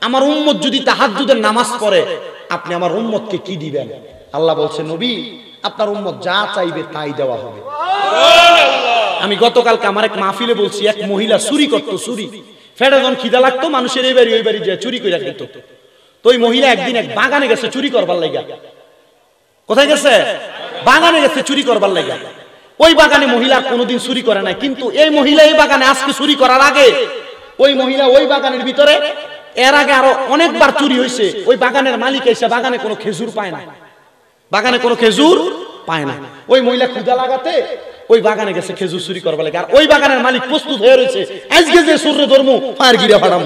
আমার উম্মত যদি তাহাজ্জুদের নামাজ পড়ে আপনি আমার উম্মতকে কি দিবেন? আল্লাহ বলছে, নবী আপনার উম্মত যা চাইবে তাই দেওয়া হবে। আমি গতকালকে আমার এক মাহফিলে বলছি, এক মহিলা চুরি করত, চুরি ফেডে যখন খিদা লাগতো মানুষের এই বাড়ি ওই বাড়ি যে চুরি করে খেত। তো ওই মহিলা একদিন এক বাগানে গেছে চুরি করবার লাগা। কোথায় গেছে? বাগানে গেছে চুরি করবার লাগা। ওই বাগানে মহিলা কোনোদিন চুরি করে নাই, কিন্তু এই মহিলা এই বাগানে আজকে চুরি করার আগে ওই মহিলা ওই বাগানের ভিতরে এর আগে আরো অনেকবার চুরি হয়েছে। ওই বাগানের মালিক এসে বাগানে কোনো খেজুর পায় না, বাগানে কোনো খেজুর পায় না। ওই মহিলা ক্ষুধা লাগাতে ওই বাগানে গেছে খেজুর চুরি করবার লাগে। আর ওই বাগানের মালিক প্রস্তুত হয়ে রয়েছে, আজকে যে সূর্যে ধর্ম ফায়ার গিরা ফাড়াম।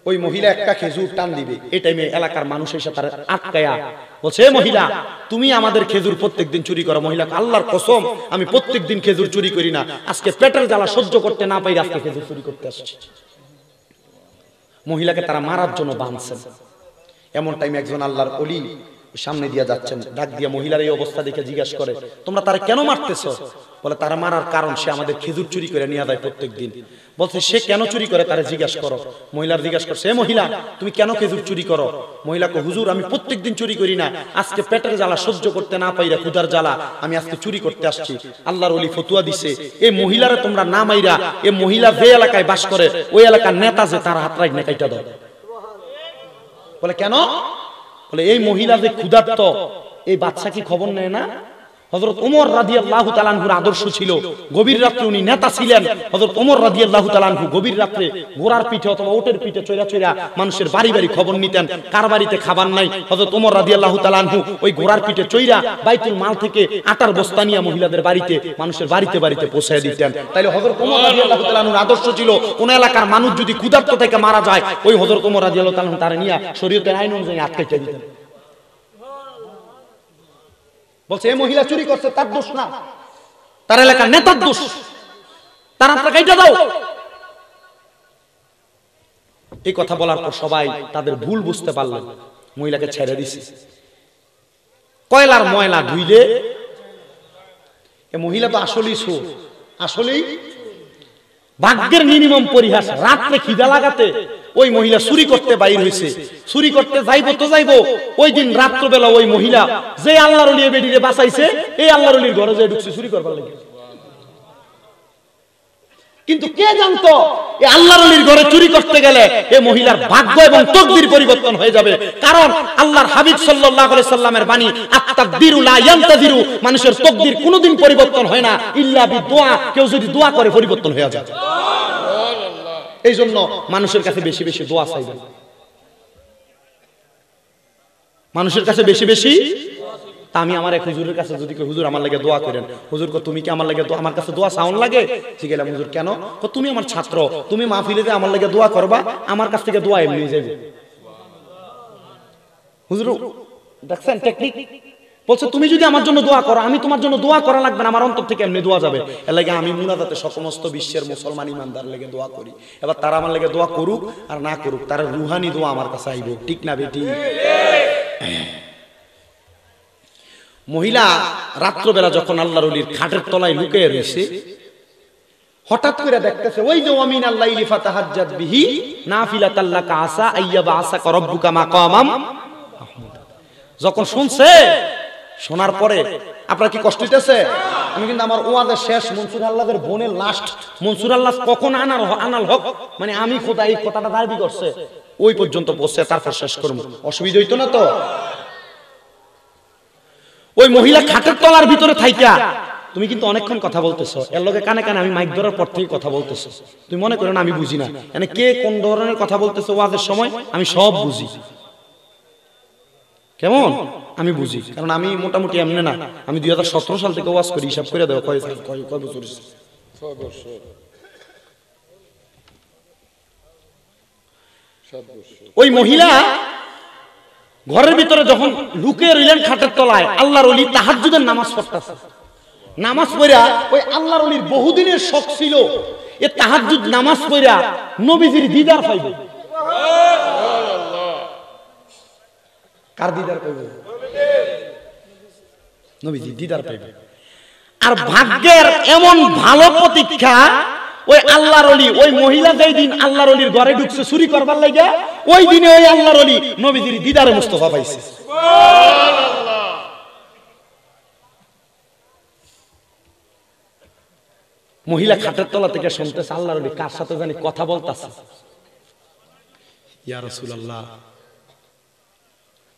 ওই মহিলা একটা খেজুর টান দিবে, এই টাইমে এলাকার মানুষ এসে তার আটকায়া বলছে, মহিলা তুমি আমাদের খেজুর প্রত্যেকদিন চুরি করো। মহিলা, আল্লাহর কসম আমি প্রত্যেকদিন খেজুর চুরি করি না, আজকে পেটের জ্বালা সহ্য করতে না পাই আজকে খেজুর চুরি করতে আসছি। মহিলাকে তারা মারার জন্য বাঁধছেন। এমন টাইমে একজন আল্লাহর ওলি সামনে দিয়া যাচ্ছেন, ডাক দিয়া মহিলার এই অবস্থা দেখে জিজ্ঞাসা করে, তোমরা তারা কেন মারতেছো? বলে, তারা মারার কারণ সে আমাদের খেজুর চুরি করে নিয়ে যায় প্রত্যেকদিন। বলছে, সে কেন চুরি করে তারা জিজ্ঞাসা করো। মহিলার জিজ্ঞাসা করছে, মহিলা তুমি কেন খেজুর চুরি করো? মহিলাকে, হুজুর আমি প্রত্যেকদিন চুরি করি না, আজকে পেটের জ্বালা সহ্য করতে না পাইরা ক্ষুধার জ্বালা আমি আজকে চুরি করতে আসছি। আল্লাহর ওলি ফতুয়া দিছে, এই মহিলারা তোমরা না মাইরা এই মহিলা যে এলাকায় বাস করে ওই এলাকার নেতা যে তার হাত রাখ নেকাইটা দাও। বলে, কেন? বলে, এই মহিলা যে ক্ষুধার্ত, এই বাচ্চা কি খবর নেয় না? হযরত ওমর রাদিয়াল্লাহু তাআলা আনহুর আদর্শ ছিল, গভীর রাতে উনি নেতা ছিলেন। হযরত ওমর রাদিয়াল্লাহু তাআলা আনহু গভীর রাতে ঘোড়ার পিঠে অথবা ওটের পিঠে চড়া চড়া মানুষের বাড়ি বাড়ি খবর নিতেন, কার বাড়িতে খাবার নাই। হযরত ওমর রাদিয়াল্লাহু তাআলা আনহু ওই ঘোড়ার পিঠে চড়া বাইতুল মাল থেকে আটার বস্তা নিয়ে মহিলাদের বাড়িতে, মানুষের বাড়িতে বাড়িতে পৌঁছে দিতেন। তাইলে হযরত ওমর রাদিয়াল্লাহু তাআলা আনহুর আদর্শ ছিল, কোন এলাকার মানুষ যদি ক্ষুধার্ত থেকে মারা যায় ওই হযরত ওমর রাদিয়াল্লাহু তাআলা আনহু তারে নিয়ে শরীয়তের আইন অনুযায়ী আটকাইতে দিতেন। বলছে, এই মহিলা চুরি করছে তার দোষ না, তার এলাকার নেতার দোষ, তার হাতটা কাইটা দাও। এই কথা বলার পর সবাই তাদের ভুল বুঝতে পারলেন, মহিলাকে ছেড়ে দিছে। কয়লার ময়লা ধুইলে এই মহিলা তো আসলেই চোর, আসলেই ভাগ্যের মিনিমাম পরিহাস। রাত্রে খিদা লাগাতে ওই মহিলা চুরি করতে বাইর হয়েছে, চুরি করতে যাইবো তো যাইবো। ওই দিন রাত্রবেলা ওই মহিলা যে আল্লাহর ওলি বেডিরে বাঁচাইছে, এই আল্লাহর ওলির ঘরে যে ঢুকছে চুরি করবার লাগে। কিন্তু কে জানতো এই আল্লাহর ওলির ঘরে চুরি করতে গেলে এই মহিলার ভাগ্য এবং তকদির পরিবর্তন হয়ে যাবে। কারণ আল্লাহর হাবিব সাল্লাল্লাহু আলাইহি সাল্লামের বাণী, আত-তাকদিরু লা ইয়ানতাযিরু, মানুষের তকদির কোনোদিন পরিবর্তন হয় না ইল্লা বিদুআ, কেউ যদি দোয়া করে পরিবর্তন হয়ে যায়। সুবহানাল্লাহ। এইজন্য মানুষের কাছে বেশি বেশি দোয়া চাইবেন, মানুষের কাছে বেশি বেশি। তা আমি আমার এক হুজুরের কাছে যদি হুজুর আমার লাগে দোয়া করেন, হুজুর কো তুমি কি আমার লাগে আমার কাছে দোয়া চাওন লাগে? ঠিক গেলাম হুজুর কেন? কো তুমি আমার ছাত্র, তুমি মাহফিলে যে আমার লাগে দোয়া করবা, আমার কাছ থেকে দোয়া এমনি যাবে। হুজুর দেখছেন টেকনিক, বলছে তুমি যদি আমার জন্য দোয়া করো, আমি তোমার জন্য দোয়া করা লাগবে না, আমার অন্তর থেকে এমনি দোয়া যাবে। এর লাগে আমি মুনাজাতে সমস্ত বিশ্বের মুসলমান ইমানদার লাগে দোয়া করি। এবার তারা আমার লাগে দোয়া করুক আর না করুক, তারা রুহানি দোয়া আমার কাছে আইব, ঠিক না বেটি? মহিলা রাত্রবেলা যখন আল্লাহর ওলির খাটের তলায় লুকিয়ে রয়েছে, হঠাৎ করে দেখতেছে ওই যে ওয়ামিন আল্লাইলি ফাতাহাজ্জাত বিহি নাফিলাতাল লাকা আসা আইয়াবা আসাকা রাব্বুকা মাকামাম মাহমুদা। যখন শুনছে, শোনার পরে আপনার কি কষ্ট হইতেছে? আমি কিন্তু আমার ওয়াজের শেষ মনসুর আল্লাহর বোনের লাস্ট মনসুর আল্লাহ কখন আনাল হক মানে আমি খোদা এই কথাটা দাবি করছে ওই পর্যন্ত পৌঁছে তারপর শেষ করব, অসুবিধা হইতো না তো? ওই মহিলা খাটের তলার ভিতরে থাইকা তুমি কিন্তু অনেকক্ষণ কথা বলতেছো, এর লগে কানে কানে আমি মাইক ধরার পর থেকে কথা বলতেছো। তুমি মনে করো না আমি বুঝি না, মানে কে কোন ধরনের কথা বলতেছো ওয়াজের সময় আমি সব বুঝি। কেমন? আমি বুঝি, কারণ আমি মোটামুটি এমনি না, আমি 2017 সাল থেকে ওয়াজ করি, হিসাব করে দেবো কয় বছর। ওই মহিলা ঘরের ভিতরে যখন লুকিয়ে রইলেন খাটের তলায়, আল্লাহর ওলি তাহাজ্জুদের নামাজ পড়তেছে। নামাজ পড়া ওই আল্লাহর ওলির বহুদিনের শখ ছিল এ তাহাজ্জুদ নামাজ পড়া নবীজির দিদার পাইবে। কার দিদার পাইবে? নবীজির দিদার পাইবে। আর ভাগ্যের এমন ভালো প্রতীক্ষা, ওই আল্লাহর ওলি ওই মহিলা যেই দিন আল্লাহর ওলির ঘরে ঢুকছে চুরি করবার লাগে, ওই দিনে ওই আল্লাহর ওলি নবীজির দিদারে মুস্তাফা পাইছে। সুবহানাল্লাহ। মহিলা খাটের তলা থেকে শুনতেছে আল্লাহর ওলি কার সাথে জানি কথা বলতাছে। ইয়া রাসূলুল্লাহ,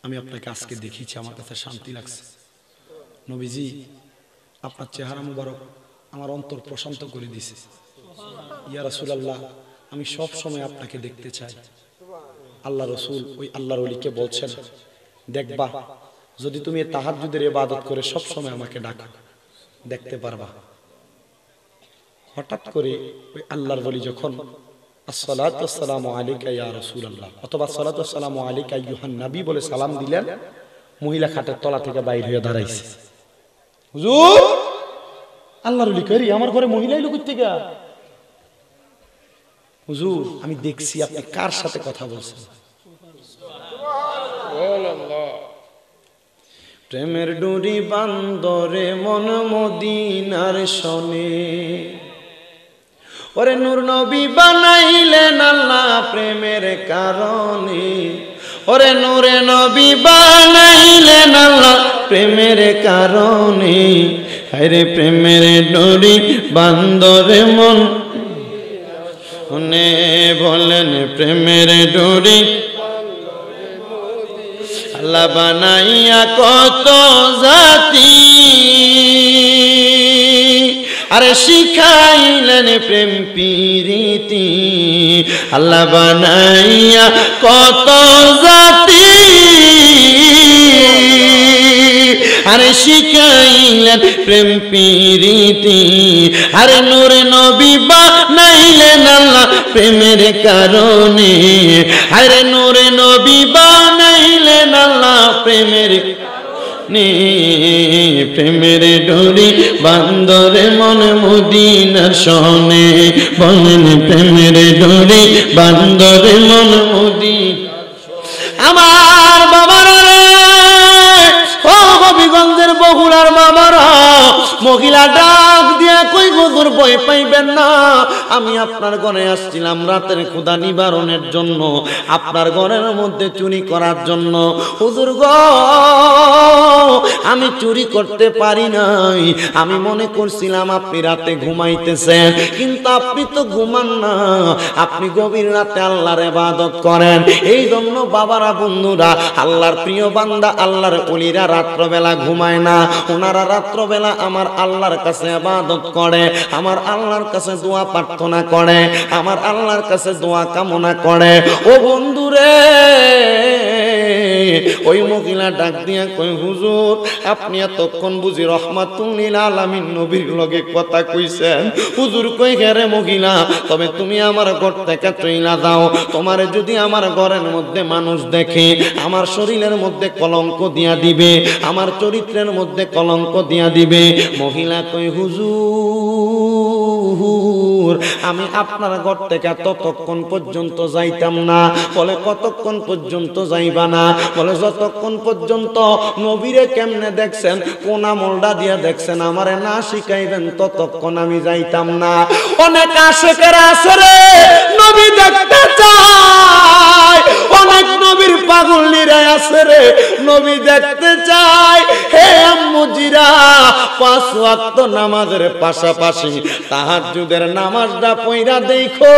আমি আপনাকে আজকে দেখিছি, আমার কাছে শান্তি লাগছে। নবীজি, আপনার চেহারা মুবারক আমার অন্তর প্রশান্ত করে দিয়েছে। ইয়া রাসূলুল্লাহ, আমি সব সময় আপনাকে দেখতে চাই। আল্লাহ রাসূল ওই আল্লাহর ওলিকে বলছেন, দেখবা যদি তুমি তাহাজ্জুদের ইবাদত করে সব সময় আমাকে ডাকো, দেখতে পারবা। হঠাৎ করে ওই আল্লাহর ওলি যখন আসসালাতু ওয়াসসালামু আলাইকা ইয়া রাসূলুল্লাহ অথবা আসসালাতু ওয়াসসালামু আলাইকা আইয়ুহান নবী বলে সালাম দিলেন, মহিলা খাটের তলা থেকে বাইরে হয়ে দাঁড়াইছে। হুজুর, আল্লাহর ওলি কই? আমার ঘরে মহিলাই লুকিয়ে থেকে। হুজুর, আমি দেখছি আপনি কার সাথে কথা বলছেন। সুবহানাল্লাহ। প্রেমের ডুরি বান্দরে মন মদিনার শনে, ওরে নূর নবী বানাইলেন আল্লাহ প্রেমের কারণে, ওরে নূরে নবী বানাইলেন আল্লাহ প্রেমের কারণে, আরে প্রেমের ডুরি বান্দরে মন মনে বলেন প্রেমের ডুরি আল্লাহ বানাইয়া কত জাতি, আরে শিখাইলেন প্রেম প্রীতি, আল্লাহ বানাইয়া কত জাতি, আরে শিখাইলেন প্রেম প্রীতি, আরে নূরে নবী বানাইলেন আল্লাহ প্রেমের কারণে, আরে নূরে নবী বানাইলেন আল্লাহ প্রেমের প্রেমের ডোরি বান্দরে মন মদিনার শনে, বলেন প্রেমের ডোরি বান্দরে মন মদিনা। আমার বাবারা রে, ও হবিগঞ্জের বগুড়ার বাবারা, মহিলা ডাক দিয়া কই হুজুর ভয় পাইবেন না, আমি আপনার ঘরে আসছিলাম রাতের ক্ষুধা নিবারণের জন্য, আপনার ঘরের মধ্যে চুরি করার জন্য। হুজুর গো, আমি চুরি করতে পারি নাই, আমি মনে করছিলাম আপনি রাতে ঘুমাইতেছেন, কিন্তু আপনি তো ঘুমান না, আপনি গভীর রাতে আল্লাহর ইবাদত করেন। এই জন্য বাবারা, বন্ধুরা, আল্লাহর প্রিয় বান্দা, আল্লাহর ওলিরা রাত্রবেলা ঘুমায় না, ওনারা রাত্রবেলা আমার আল্লাহর কাছে ইবাদত করে, আমার আল্লাহর কাছে দোয়া প্রার্থনা করে, আমার আল্লাহর কাছে দোয়া কামনা করে। ও বন্ধুরে, ওই মহিলা ডাক দিয়া কই হুজুর, আপনি এতক্ষণ বুঝি রহমাতুল লিল আলামিন নবীর লগে কথা কইছেন? হুজুর কই ঘরে মহিলা, তবে তুমি আমার ঘর থেকে চইলা যাও, তোমারে যদি আমার ঘরের মধ্যে মানুষ দেখে আমার শরীরের মধ্যে কলঙ্ক দিয়া দিবে, আমার চরিত্রের মধ্যে কলঙ্ক দিয়া দিবে। মহিলা কই হুজুর, আমি আপনার ঘর থেকে ততক্ষণ পর্যন্ত যাইতাম না। বলে কতক্ষণ পর্যন্ত যাইবা না? বলে যতক্ষণ পর্যন্ত নবীরে কেমনে দেখছেন, কোন আমলটা দিয়া দেখছেন আমারে না শিখাইবেন ততক্ষণ আমি যাইতাম না। অনেক আশিকেরা আছে রে, নবী দেখতে চায়, অনেক নবীর পাগল নিরাই আছে রে, নবী দেখতে চায়। হে আম্মুজিরা, 5 ওয়াক্ত নামাজের পাশাপাশি তাহাজ্জুদের নামাজটা পড়া দেখো।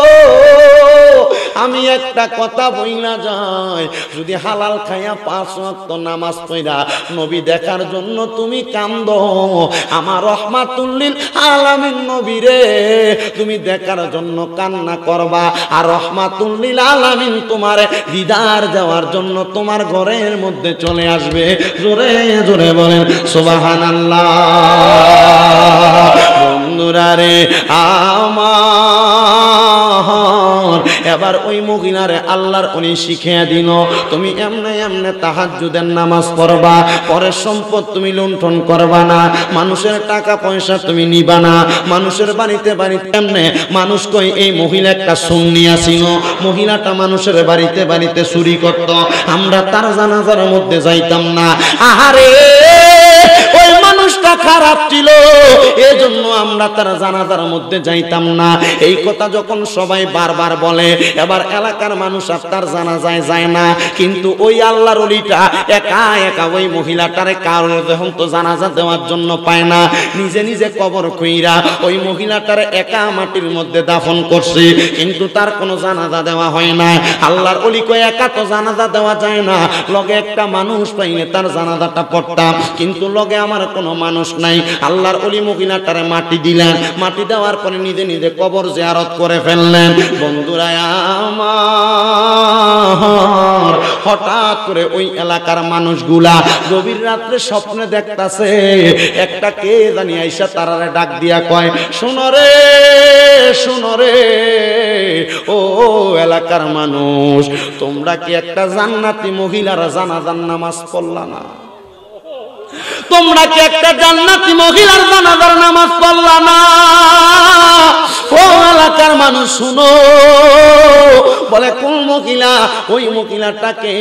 আমি একটা কথা বইলা যাই, যদি হালাল খাইয়া 5 ওয়াক্ত নামাজ পড়া নবী দেখার জন্য তুমি কান্দো, আমার রহমাতুল লিল আলামিন নবীরে তুমি দেখার জন্য কান্না করবা, আর রহমাতুল লিল আলামিন তোমারে দিদার যাওয়ার জন্য তোমার ঘরের মধ্যে চলে আসবে। জোরে জোরে বলেন সুবহানাল্লাহ। বন্ধুরা রে আমার, এবার ওই মহিলারে আল্লাহর উনি শিখিয়ে দিল, তুমি এমনে এমনে তাহাজ্জুদের নামাজ পড়বা, পরের সম্পদ তুমি লুণ্ঠন করবা না, মানুষের টাকা পয়সা তুমি নিবা না, মানুষের বাড়িতে বাড়িতে এমনে মানুষ কই এই মহিলা একটা সুন্নিয়া ছিল, মহিলাটা মানুষের বাড়িতে বাড়িতে চুরি করত, আমরা তার জানাজার মধ্যে যাইতাম না। আহারে, ওই মানুষটা খারাপ ছিল, এজন্য আমরা তার জানাজার মধ্যে যাইতাম না। এই কথা যখন সবাই বারবার বলে, এবার এলাকার মানুষ আর তার জানাজায় যায় না, কিন্তু ওই আল্লাহর ওলিটা একা একা ওই মহিলাটারে কারণে যখন তো জানাজা দেওয়ার জন্য পায় না, নিজে নিজে কবর কইরা ওই মহিলাটারে একা মাটির মধ্যে দাফন করছে, কিন্তু তার কোনো জানাজা দেওয়া হয় না। আল্লাহর ওলি কই একা তো জানাজা দেওয়া যায় না, লগে একটা মানুষ পাইলে তার জানাজাটা পড়তাম, কিন্তু লগে আমার কোনো মানুষ নাই। আল্লাহর ওলি মহিলাটারে মাটি দিলেন, মাটি দেওয়ার পরে নিজে নিজে কবর জিয়ারত করে ফেললেন। বন্ধুরা আমার, হঠাৎ করে ওই এলাকার মানুষগুলা গভীর রাত্রে স্বপ্নে দেখতাছে, একটা কে জানি আইসা তারারে ডাক দিয়া কয়, শোনো রে শোনো রে, ও এলাকার মানুষ, তোমরা কি একটা জান্নাতি মহিলার জানাজার নামাজ পড়লা না? তোমরা কি একটা জান্নাতি মহিলার জানাজার নামাজ পড়লা না? ও এলাকার মানুষ শুনো। বলে কোন মহিলা? ওই মহিলাটাকে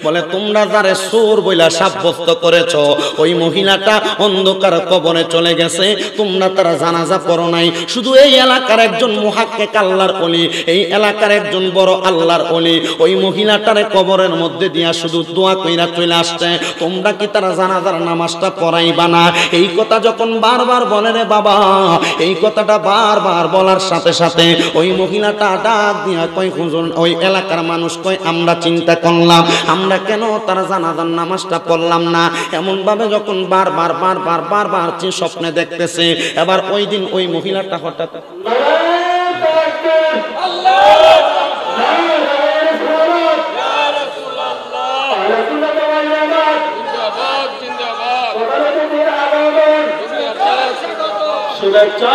বলে তোমরা যারে চোর বইলা সাব্যস্ত করেছো, ওই মহিলাটা অন্ধকার কবরে চলে গেছে, তোমরা তারা জানাজা পড়ো নাই। শুধু এই এলাকার একজন মুহাক্কিক আল্লাহর ওলি, এই এলাকার একজন বড় আল্লাহর ওলি ওই মহিলাটারে কবরের মধ্যে দিয়া শুধু দোয়া কইরা চলে আসছে, তোমরা কি তারা জানাজার নামাজটা পড়াইবা না? এই কথা যখন বারবার বলে রে বাবা, এই কথাটা বারবার বলার সাথে সাথে ওই মহিলাটা ডাক দিয়া কই, হুজুর, ওই এলাকার মানুষ কই, আমরা চিন্তা করলাম আমরা কেন তার জানাজার নামাজটা পড়লাম না। এমন ভাবে যখন বারবার বারবার বারবার স্বপ্নে দেখতেছে, এবার ওই দিন ওই মহিলাটা হঠাৎ শুভেচ্ছা